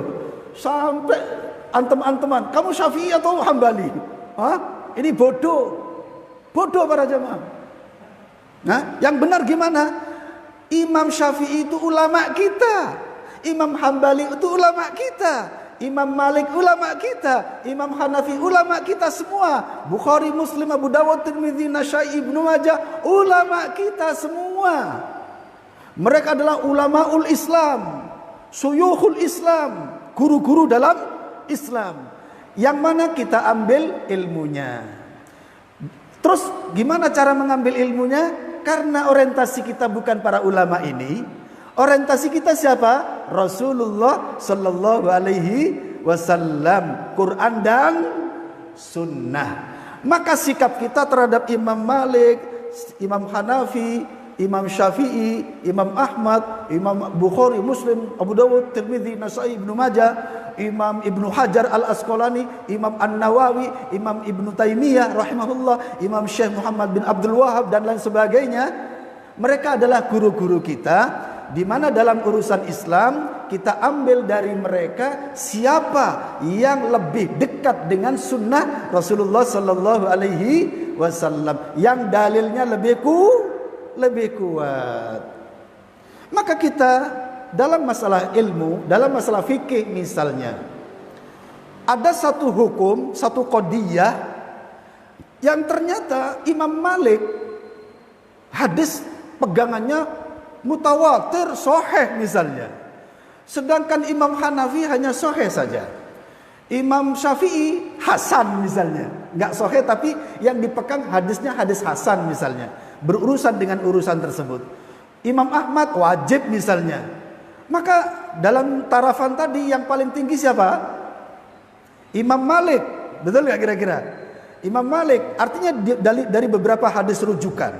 Sampai antem-anteman, kamu Syafi'i atau Hambali? Hah? Ini bodoh. Bodoh para jamaah. Nah, yang benar gimana? Imam Syafi'i itu ulama kita. Imam Hambali itu ulama kita. Imam Malik ulama kita, Imam Hanafi ulama kita semua, Bukhari, Muslim, Abu Dawud, Tirmidzi, Nasai, Ibnu Majah ulama kita semua. Mereka adalah ulamaul Islam, suyukhul Islam, guru-guru dalam Islam. Yang mana kita ambil ilmunya. Terus gimana cara mengambil ilmunya? Karena orientasi kita bukan para ulama ini. Orientasi kita siapa? Rasulullah sallallahu alaihi wasallam, Quran dan sunnah. Maka sikap kita terhadap Imam Malik, Imam Hanafi, Imam Syafi'i, Imam Ahmad, Imam Bukhari, Muslim, Abu Dawud, Tirmidzi, Nasai, Ibnu Majah, Imam Ibnu Hajar Al-Asqalani, Imam An-Nawawi, Imam Ibnu Taimiyah rahimahullah, Imam Syekh Muhammad bin Abdul Wahab dan lain sebagainya. Mereka adalah guru-guru kita, di mana dalam urusan Islam kita ambil dari mereka siapa yang lebih dekat dengan sunnah Rasulullah sallallahu alaihi wasallam, yang dalilnya lebih kuat. Maka kita dalam masalah ilmu, dalam masalah fikih misalnya, ada satu hukum, satu qadiyah yang ternyata Imam Malik hadis pegangannya mutawatir, sahih misalnya. Sedangkan Imam Hanafi hanya sahih saja. Imam Syafi'i hasan misalnya, enggak sahih tapi yang dipegang hadisnya hadis hasan misalnya, berurusan dengan urusan tersebut. Imam Ahmad wajib misalnya. Maka dalam tarafan tadi yang paling tinggi siapa? Imam Malik. Betul enggak kira-kira? Imam Malik artinya dari beberapa hadis rujukan.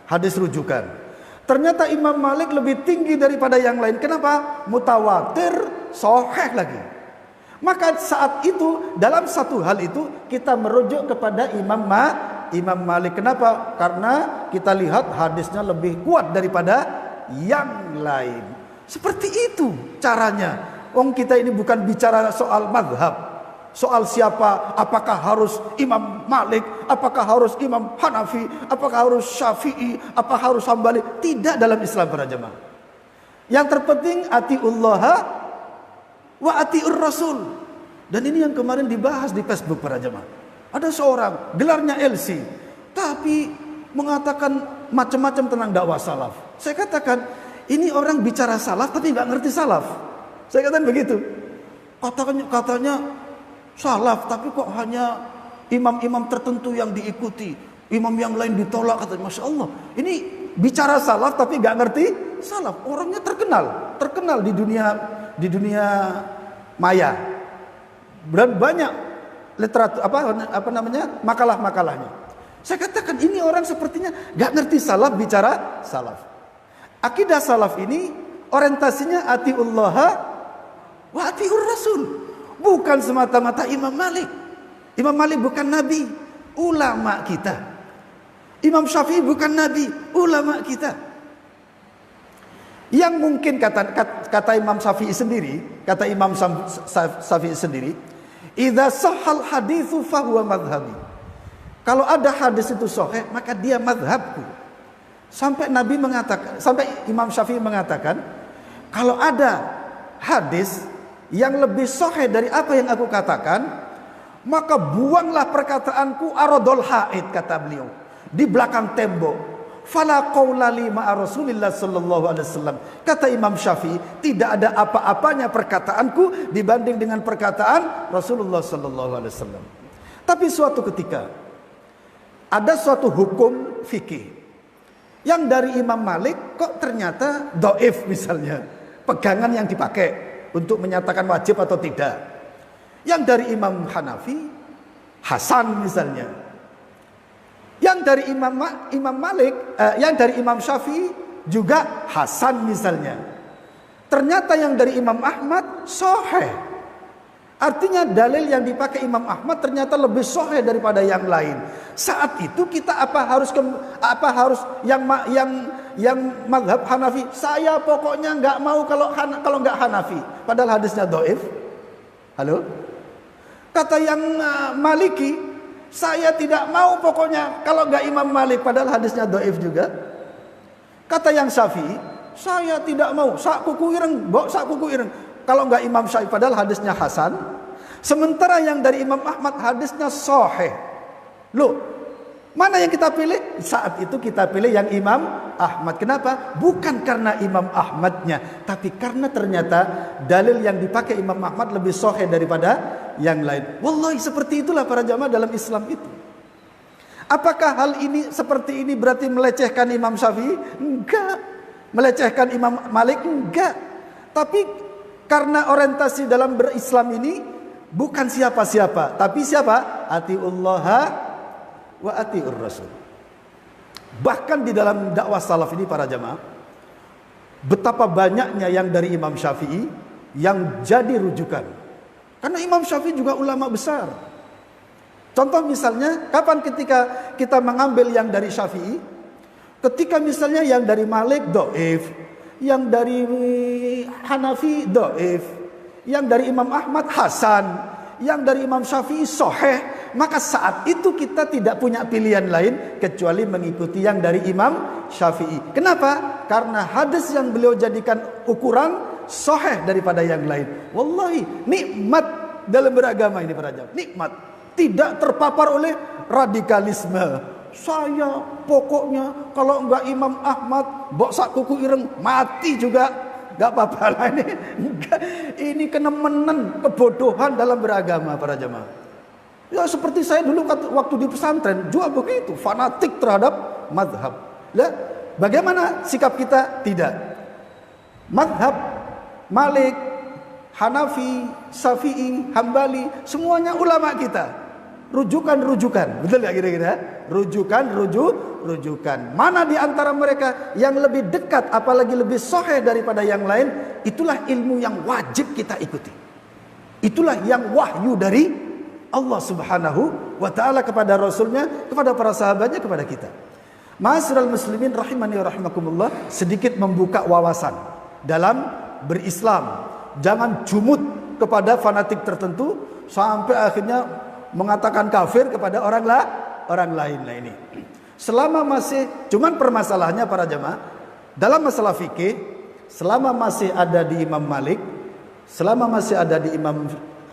Hadis rujukan. Ternyata Imam Malik lebih tinggi daripada yang lain. Kenapa? Mutawatir, sahih lagi. Maka saat itu, dalam satu hal itu, kita merujuk kepada Imam Malik. Kenapa? Karena kita lihat hadisnya lebih kuat daripada yang lain. Seperti itu caranya. Wong kita ini bukan bicara soal mazhab. Soal siapa, apakah harus Imam Malik, apakah harus Imam Hanafi, apakah harus Syafi'i, apakah harus Hambali. Tidak dalam Islam para jemaah. Yang terpenting atiullah wa atiur rasul. Dan ini yang kemarin dibahas di Facebook para jemaah. Ada seorang gelarnya LC, tapi mengatakan macam-macam tentang dakwah salaf. Saya katakan, ini orang bicara salaf tapi nggak ngerti salaf. Saya katakan begitu. Katanya salaf, tapi kok hanya imam-imam tertentu yang diikuti, imam yang lain ditolak. Kata, Masya Allah, ini bicara salaf tapi nggak ngerti salaf. Orangnya terkenal di dunia maya, dan banyak literatur makalah-makalahnya. Saya katakan ini orang sepertinya nggak ngerti salaf, bicara salaf. Akidah salaf ini orientasinya atiullaha wa atiur rasul. Bukan semata-mata Imam Malik. Imam Malik bukan nabi, ulama kita. Imam Syafi'i bukan nabi, ulama kita. Yang mungkin kata Imam Syafi'i sendiri, idza sahhal haditsu fahuwa madhhabi. Kalau ada hadis itu sahih, maka dia madhabku. Sampai Imam Syafi'i mengatakan, kalau ada hadis yang lebih sahih dari apa yang aku katakan, maka buanglah perkataanku aradul haid, kata beliau, di belakang tembok. Fala qaula li ma'a Rasulillah sallallahu alaihi wasallam. Kata Imam Syafi'i, tidak ada apa-apanya perkataanku dibanding dengan perkataan Rasulullah sallallahu alaihi wasallam. Tapi suatu ketika ada suatu hukum fikih yang dari Imam Malik kok ternyata dhaif, misalnya pegangan yang dipakai untuk menyatakan wajib atau tidak. Yang dari Imam Hanafi hasan misalnya. Yang dari Imam Malik, yang dari Imam Syafi'i juga hasan misalnya. Ternyata yang dari Imam Ahmad sahih. Artinya dalil yang dipakai Imam Ahmad ternyata lebih sahih daripada yang lain. Saat itu kita harus yang mazhab Hanafi, saya pokoknya nggak mau kalau nggak Hanafi, padahal hadisnya dhaif. Halo? Kata yang Maliki, saya tidak mau pokoknya kalau nggak Imam Malik, padahal hadisnya dhaif juga. Kata yang Syafi'i, saya tidak mau sak kuku ireng kalau nggak Imam Syafi'i, padahal hadisnya hasan. Sementara yang dari Imam Ahmad hadisnya sahih. Loh, mana yang kita pilih? Saat itu kita pilih yang Imam Ahmad. Kenapa? Bukan karena Imam Ahmadnya, tapi karena ternyata dalil yang dipakai Imam Ahmad lebih sahih daripada yang lain. Wallahi seperti itulah para jamaah dalam Islam itu. Apakah hal ini seperti ini berarti melecehkan Imam Syafi'i? Enggak. Melecehkan Imam Malik? Enggak. Tapi karena orientasi dalam berislam ini bukan siapa-siapa, tapi siapa? Atiullaha wa atiur rasul. Bahkan di dalam dakwah salaf ini para jamaah, betapa banyaknya yang dari Imam Syafi'i yang jadi rujukan. Karena Imam Syafi'i juga ulama besar. Contoh misalnya, kapan ketika kita mengambil yang dari Syafi'i? Ketika misalnya yang dari Malik dhaif, yang dari Hanafi dhaif, yang dari Imam Ahmad hasan, yang dari Imam Syafi'i sahih, maka saat itu kita tidak punya pilihan lain kecuali mengikuti yang dari Imam Syafi'i. Kenapa? Karena hadis yang beliau jadikan ukuran sahih daripada yang lain. Wallahi nikmat dalam beragama ini para jamaah, nikmat. Tidak terpapar oleh radikalisme. Saya pokoknya kalau enggak Imam Ahmad, mbok sak kuku ireng mati juga enggak apa-apa lah ini. Ini kenemenan, kebodohan dalam beragama para jamaah. Ya seperti saya dulu waktu di pesantren juga begitu, fanatik terhadap mazhab. Lah, bagaimana sikap kita? Tidak. Mazhab Malik, Hanafi, Syafi'i, Hambali, semuanya ulama kita. Rujukan-rujukan, betul nggak kira-kira? Rujukan. Mana di antara mereka yang lebih dekat, apalagi lebih sahih daripada yang lain? Itulah ilmu yang wajib kita ikuti. Itulah yang wahyu dari Allah Subhanahu wa Ta'ala kepada Rasulnya, kepada para sahabatnya, kepada kita. Ma'asyiral muslimin rahimani wa rahimakumullah, sedikit membuka wawasan dalam berislam. Jangan jumut kepada fanatik tertentu sampai akhirnya mengatakan kafir kepada orang lain. Nah ini selama masih, cuman permasalahannya para jamaah dalam masalah fikih, selama masih ada di Imam Malik, selama masih ada di Imam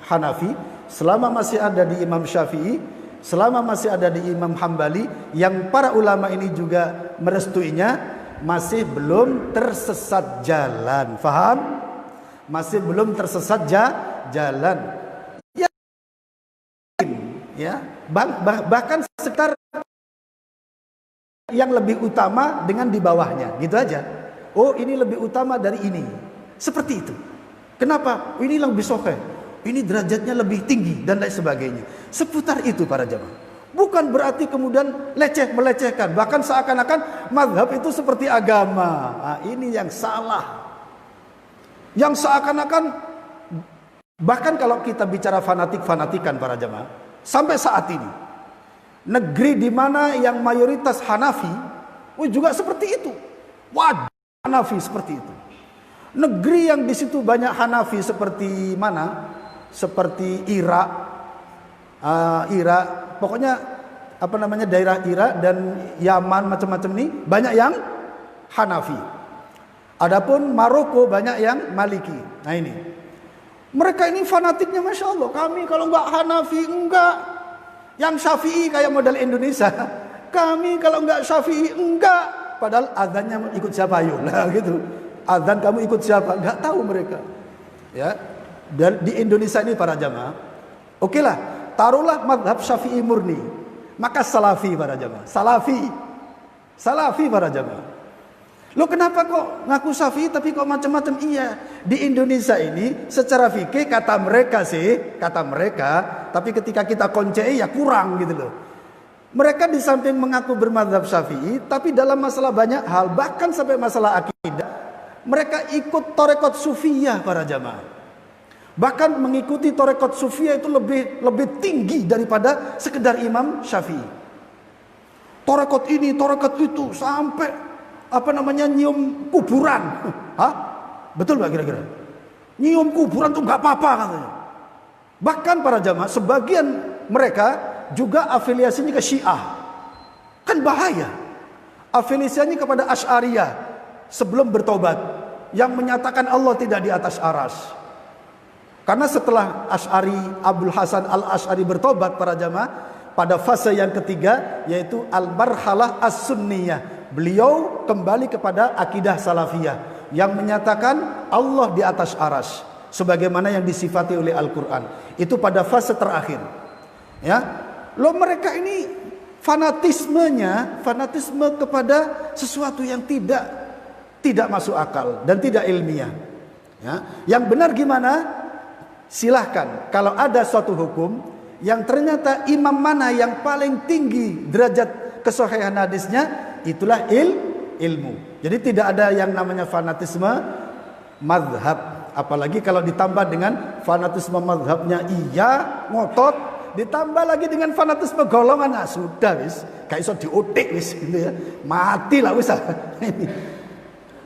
Hanafi, selama masih ada di Imam Syafi'i, selama masih ada di Imam Hambali, yang para ulama ini juga merestuinya, masih belum tersesat jalan. Faham? Masih belum tersesat jalan. Ya, bahkan sekitar yang lebih utama dengan di bawahnya, gitu aja. Oh, ini lebih utama dari ini. Seperti itu. Kenapa? Ini lebih sahih. Ini derajatnya lebih tinggi dan lain sebagainya. Seputar itu para jamaah. Bukan berarti kemudian melecehkan. Bahkan seakan-akan mazhab itu seperti agama. Nah, ini yang salah. Yang seakan-akan, bahkan kalau kita bicara fanatik-fanatikan para jamaah, sampai saat ini, negeri di mana yang mayoritas Hanafi, juga seperti itu. Wajib Hanafi seperti itu. Negeri yang di situ banyak Hanafi seperti mana? Seperti Irak, pokoknya apa namanya, daerah Irak dan Yaman macam-macam ini banyak yang Hanafi. Adapun Maroko banyak yang Maliki. Nah ini, mereka ini fanatiknya, masya Allah. Kami kalau nggak Hanafi enggak. Yang Syafi'i kayak model Indonesia. Kami kalau nggak Syafi'i enggak. Padahal azannya ikut siapa, ayo lah gitu. Azan kamu ikut siapa? Nggak tahu mereka. Ya. Dan di Indonesia ini para jamaah, oke lah, taruhlah mazhab Syafi'i murni, maka Salafi para jamaah, Salafi para jamaah. Lo kenapa kok ngaku Syafi'i tapi kok macam-macam? Iya, di Indonesia ini secara fikih kata mereka, tapi ketika kita koncei ya kurang gitu loh. Mereka di samping mengaku bermadzhab Syafi'i, tapi dalam masalah banyak hal, bahkan sampai masalah akidah, mereka ikut tarekat Sufiyah para jamaah. Bahkan mengikuti tarekat Sufiyah itu lebih tinggi daripada sekedar Imam Syafi'i. Tarekat ini, tarekat itu, sampai nyium kuburan. Hah? Betul nggak kira-kira? Nyium kuburan tuh nggak apa-apa katanya. Bahkan para jamaah, sebagian mereka juga afiliasinya ke Syiah. Kan bahaya. Afiliasinya kepada Asy'ariyah sebelum bertobat, yang menyatakan Allah tidak di atas arsy. Karena setelah Abdul Hasan al-Asy'ari bertobat para jamaah, pada fase yang ketiga, yaitu al-marhalah as-sunniyah, beliau kembali kepada akidah salafiyah yang menyatakan Allah di atas arsy sebagaimana yang disifati oleh Al-Qur'an. Itu pada fase terakhir. Ya. Mereka ini fanatisme kepada sesuatu yang tidak masuk akal dan tidak ilmiah. Ya. Yang benar gimana? Silahkan, kalau ada suatu hukum yang ternyata imam mana yang paling tinggi derajat kesahihan hadisnya, itulah ilmu. Jadi tidak ada yang namanya fanatisme mazhab. Apalagi kalau ditambah dengan fanatisme mazhabnya iya, ngotot, ditambah lagi dengan fanatisme golongan, nah sudah wis, gak iso diotik wis gitu ya. Matilah wis.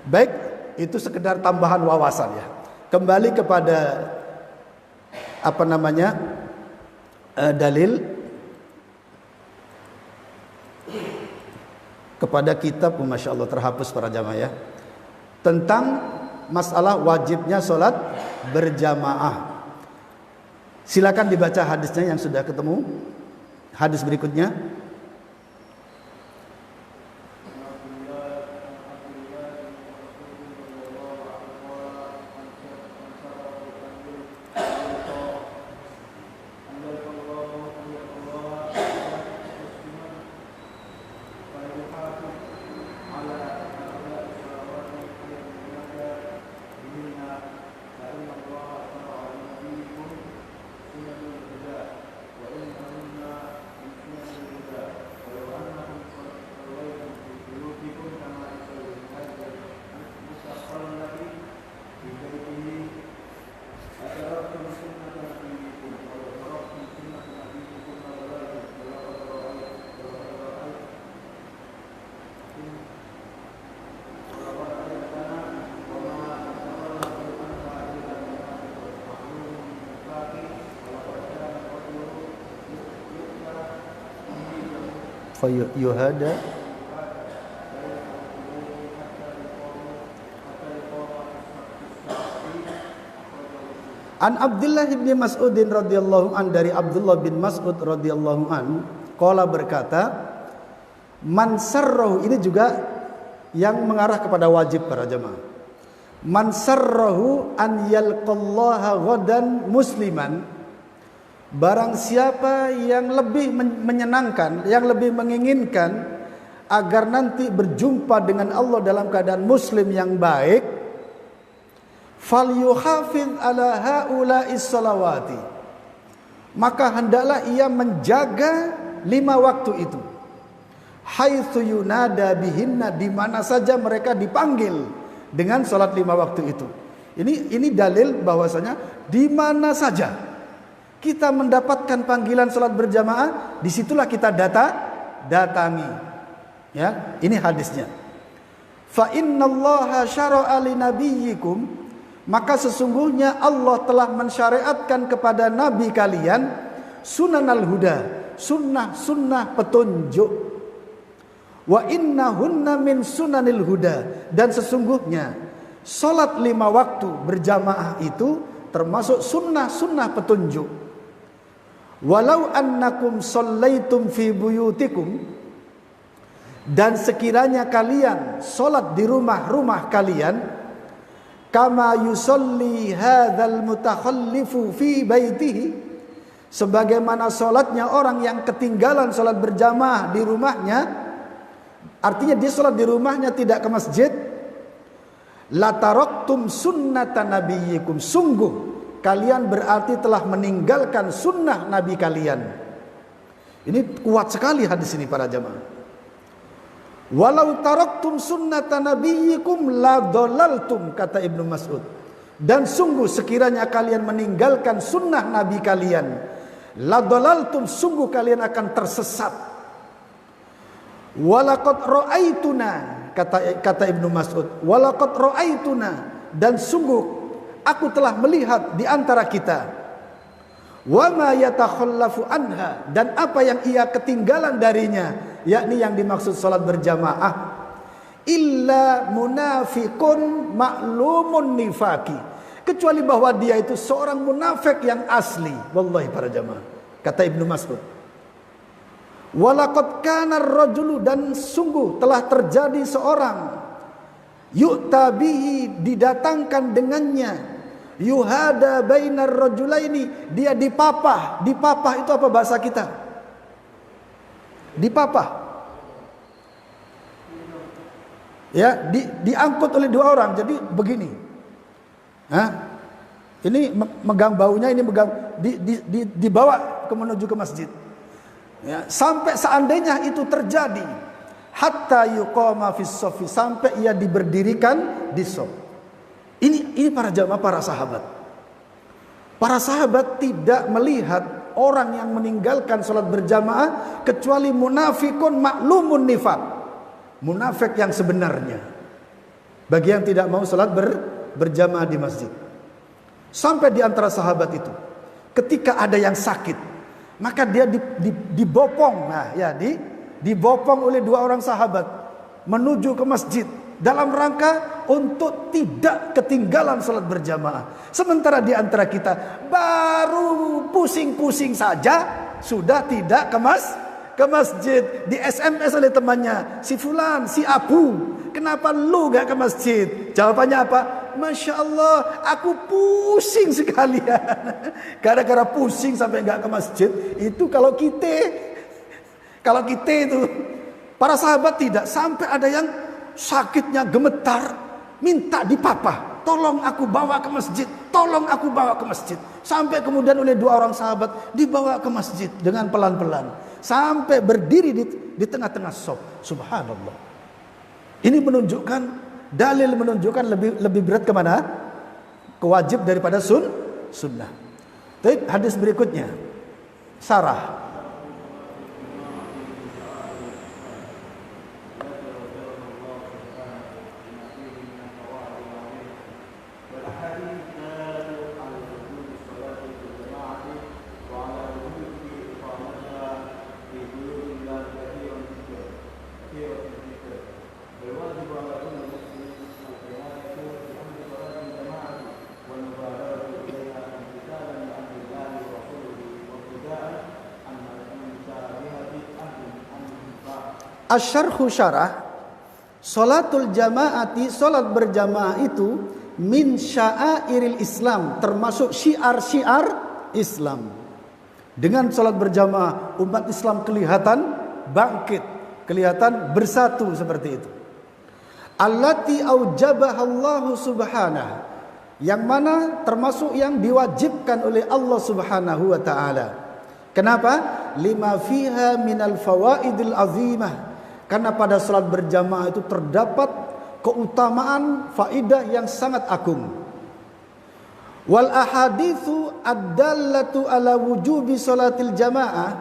Baik, itu sekedar tambahan wawasan ya. Kembali kepada dalil kepada kitab, masya Allah terhapus para jamaah ya, tentang masalah wajibnya sholat berjamaah. Silakan dibaca hadisnya yang sudah ketemu. Hadis berikutnya. fayuhada An Abdullah bin Mas'ud radhiyallahu an, dari Abdullah bin Mas'ud radhiyallahu an, qala berkata, man sarrahu, ini juga yang mengarah kepada wajib para jemaah. Man sarrahu an yalqallaha ghadan musliman, barang siapa yang lebih menyenangkan, yang lebih menginginkan agar nanti berjumpa dengan Allah dalam keadaan muslim yang baik, falyuhafidh ala haula'is salawati, maka hendaklah ia menjaga 5 waktu itu, haitsu yunada bihinna, di mana saja mereka dipanggil dengan salat 5 waktu itu. Ini dalil bahwasanya di mana saja kita mendapatkan panggilan salat berjamaah, disitulah kita datangi. Ya, ini hadisnya. Fa innallaha syara'a li nabiyyikum, maka sesungguhnya Allah telah mensyariatkan kepada nabi kalian sunanal huda, sunnah-sunnah petunjuk. Wa innahunna min sunanil huda, dan sesungguhnya salat 5 waktu berjamaah itu termasuk sunnah-sunnah petunjuk. Walau annakum shallaitum fi buyutikum, dan sekiranya kalian solat di rumah-rumah kalian, kama yusolli hadzal mutakhallifu fi baitihi, sebagaimana solatnya orang yang ketinggalan solat berjamaah di rumahnya, artinya dia solat di rumahnya tidak ke masjid. Lataraktum sunnata nabiyyikum, sungguh kalian berarti telah meninggalkan sunnah nabi kalian. Ini kuat sekali hadis ini para jamaah. Walau taraktum sunnata nabiyyikum la dhalaltum, kata Ibnu Mas'ud, dan sungguh sekiranya kalian meninggalkan sunnah nabi kalian, la dhalaltum, sungguh kalian akan tersesat. Walaqad ra'aituna, kata Ibnu Mas'ud, walaqad ra'aituna, dan sungguh aku telah melihat di antara kita, wa ma yatakhallafu anha, dan apa yang ia ketinggalan darinya, yakni yang dimaksud salat berjamaah, illa munafiqun ma'lumun nifaqi, kecuali bahwa dia itu seorang munafik yang asli. Wallahi para jamaah, kata Ibnu Mas'ud, walaqad kana ar-rajulu, dan sungguh telah terjadi seorang, yu'ta bihi, didatangkan dengannya, yuhada bainar rajulaini, dia dipapah. Dipapah itu apa bahasa kita? Dipapah, ya, diangkut oleh 2 orang. Jadi begini, ini megang baunya, ini megang, dibawa menuju ke masjid. Ya, sampai seandainya itu terjadi, hatta yuqama fis shaffi, sampai ia diberdirikan di shaf. Ini para jamaah, para sahabat. Para sahabat tidak melihat orang yang meninggalkan salat berjamaah kecuali munafikun ma'lumun nifaq, munafik yang sebenarnya, bagi yang tidak mau salat berjamaah di masjid. Sampai di antara sahabat itu, ketika ada yang sakit, maka dia dibopong, dibopong oleh 2 orang sahabat menuju ke masjid dalam rangka untuk tidak ketinggalan salat berjamaah. Sementara di antara kita baru pusing-pusing saja sudah tidak ke masjid, di SMS oleh temannya, si fulan, si Abu, kenapa lu gak ke masjid? Jawabannya apa? Masya Allah, aku pusing sekalian. Gara-gara pusing sampai gak ke masjid. Itu kalau kita itu, para sahabat tidak, sampai ada yang sakitnya gemetar, minta dipapah, tolong aku bawa ke masjid, tolong aku bawa ke masjid. Sampai kemudian oleh 2 orang sahabat dibawa ke masjid dengan pelan-pelan, sampai berdiri di tengah-tengah shaf. Subhanallah. Ini menunjukkan, dalil menunjukkan lebih berat kemana? Kewajib daripada sunnah. Tapi hadis berikutnya, sarah. Asyarhu syarah, salatul jamaati, salat berjamaah itu min sya'airil Islam, termasuk syiar-syiar Islam. Dengan salat berjamaah umat Islam kelihatan bangkit, kelihatan bersatu seperti itu. Allati aujabahallahu subhanahu, yang mana termasuk yang diwajibkan oleh Allah Subhanahu wa taala. Kenapa? Lima fiha minal fawaidil azimah. Karena pada salat berjamaah itu terdapat keutamaan faidah yang sangat agung. Wal ahaditsu ad-dallatu ala wujubi salatil jamaah,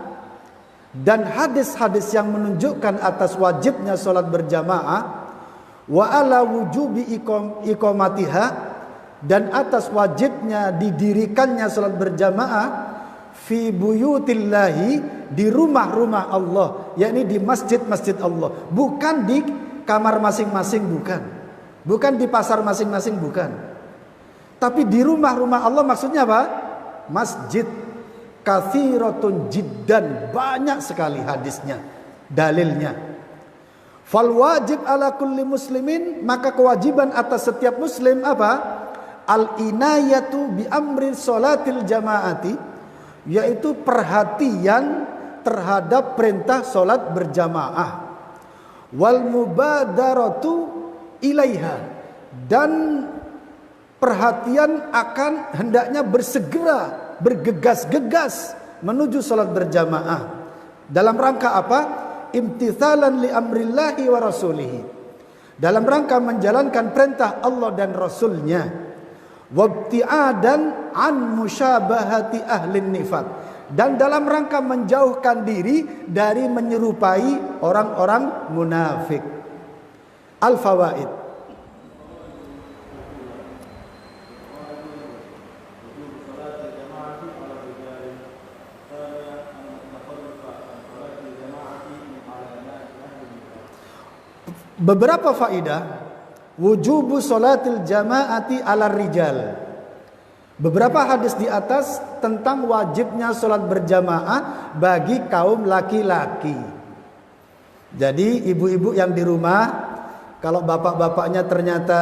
dan hadis-hadis yang menunjukkan atas wajibnya salat berjamaah, wa ala wujubi iqamatiha, dan atas wajibnya didirikannya salat berjamaah fi buyutillahi, di rumah-rumah Allah, yakni di masjid-masjid Allah, bukan di kamar masing-masing, bukan di pasar masing-masing, bukan, tapi di rumah-rumah Allah. Maksudnya apa? Masjid. Katsiratun jiddan, banyak sekali hadisnya, dalilnya. Fal wajib ala kulli muslimin, maka kewajiban atas setiap muslim apa? Al inayatu bi amri salatil jamaati, yaitu perhatian terhadap perintah salat berjamaah. Wal mubadaratu ilaiha, dan perhatian akan hendaknya bersegera, bergegas-gegas menuju salat berjamaah. Dalam rangka apa? Imtithalan li amrillahi wa rasulihi, dalam rangka menjalankan perintah Allah dan Rasulnya. Wabti'adan an musyabahati ahlin nifaq, dan dalam rangka menjauhkan diri dari menyerupai orang-orang munafik. Al-fawaid. Beberapa faidah. Wujubu salatil jamaati ala rijal. Beberapa hadis di atas tentang wajibnya salat berjamaah bagi kaum laki-laki. Jadi ibu-ibu yang di rumah, kalau bapak-bapaknya ternyata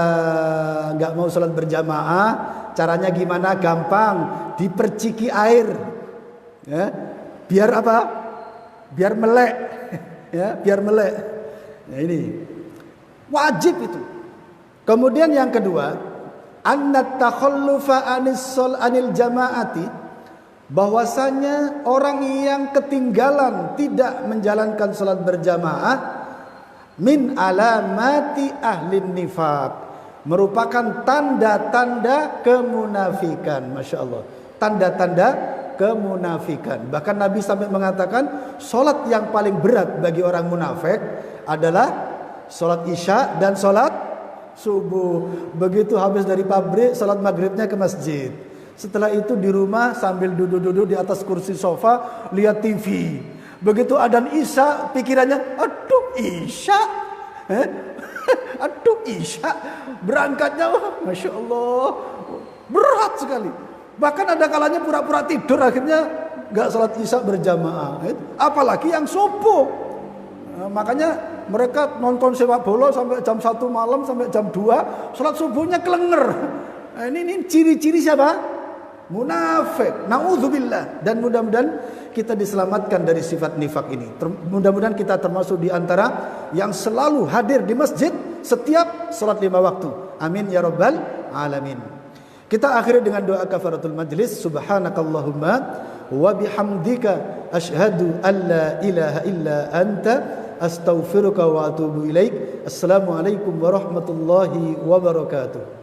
nggak mau salat berjamaah, caranya gimana? Gampang, diperciki air, ya, biar apa? Biar melek, ya, biar melek. Nah, ini wajib itu. Kemudian yang kedua, annat takhallufa anil jamaati, bahwasanya orang yang ketinggalan tidak menjalankan salat berjamaah min alamati ahlin nifaq, merupakan tanda-tanda kemunafikan. Masya Allah, tanda-tanda kemunafikan. Bahkan Nabi sampai mengatakan salat yang paling berat bagi orang munafik adalah salat isya dan salat subuh. Begitu habis dari pabrik, salat maghribnya ke masjid. Setelah itu di rumah sambil duduk-duduk di atas kursi sofa lihat TV. Begitu adzan isya, pikirannya aduh isya, aduh isya, berangkatnya masya Allah berat sekali. Bahkan ada kalanya pura-pura tidur, akhirnya nggak salat isya berjamaah. Apalagi yang subuh. Nah, makanya mereka nonton sepak bola sampai jam 1 malam, sampai jam 2, salat subuhnya kelenger. Nah, ini ciri-ciri siapa? Munafik. Nauzubillah. Dan mudah-mudahan kita diselamatkan dari sifat nifak ini. Mudah-mudahan kita termasuk di antara yang selalu hadir di masjid setiap salat 5 waktu. Amin ya rabbal alamin. Kita akhiri dengan doa kafaratul majlis. Subhanakallahumma wa bihamdika asyhadu an la ilaha illa anta astaghfiruka wa atubu ilaik. Assalamualaikum warahmatullahi wabarakatuh.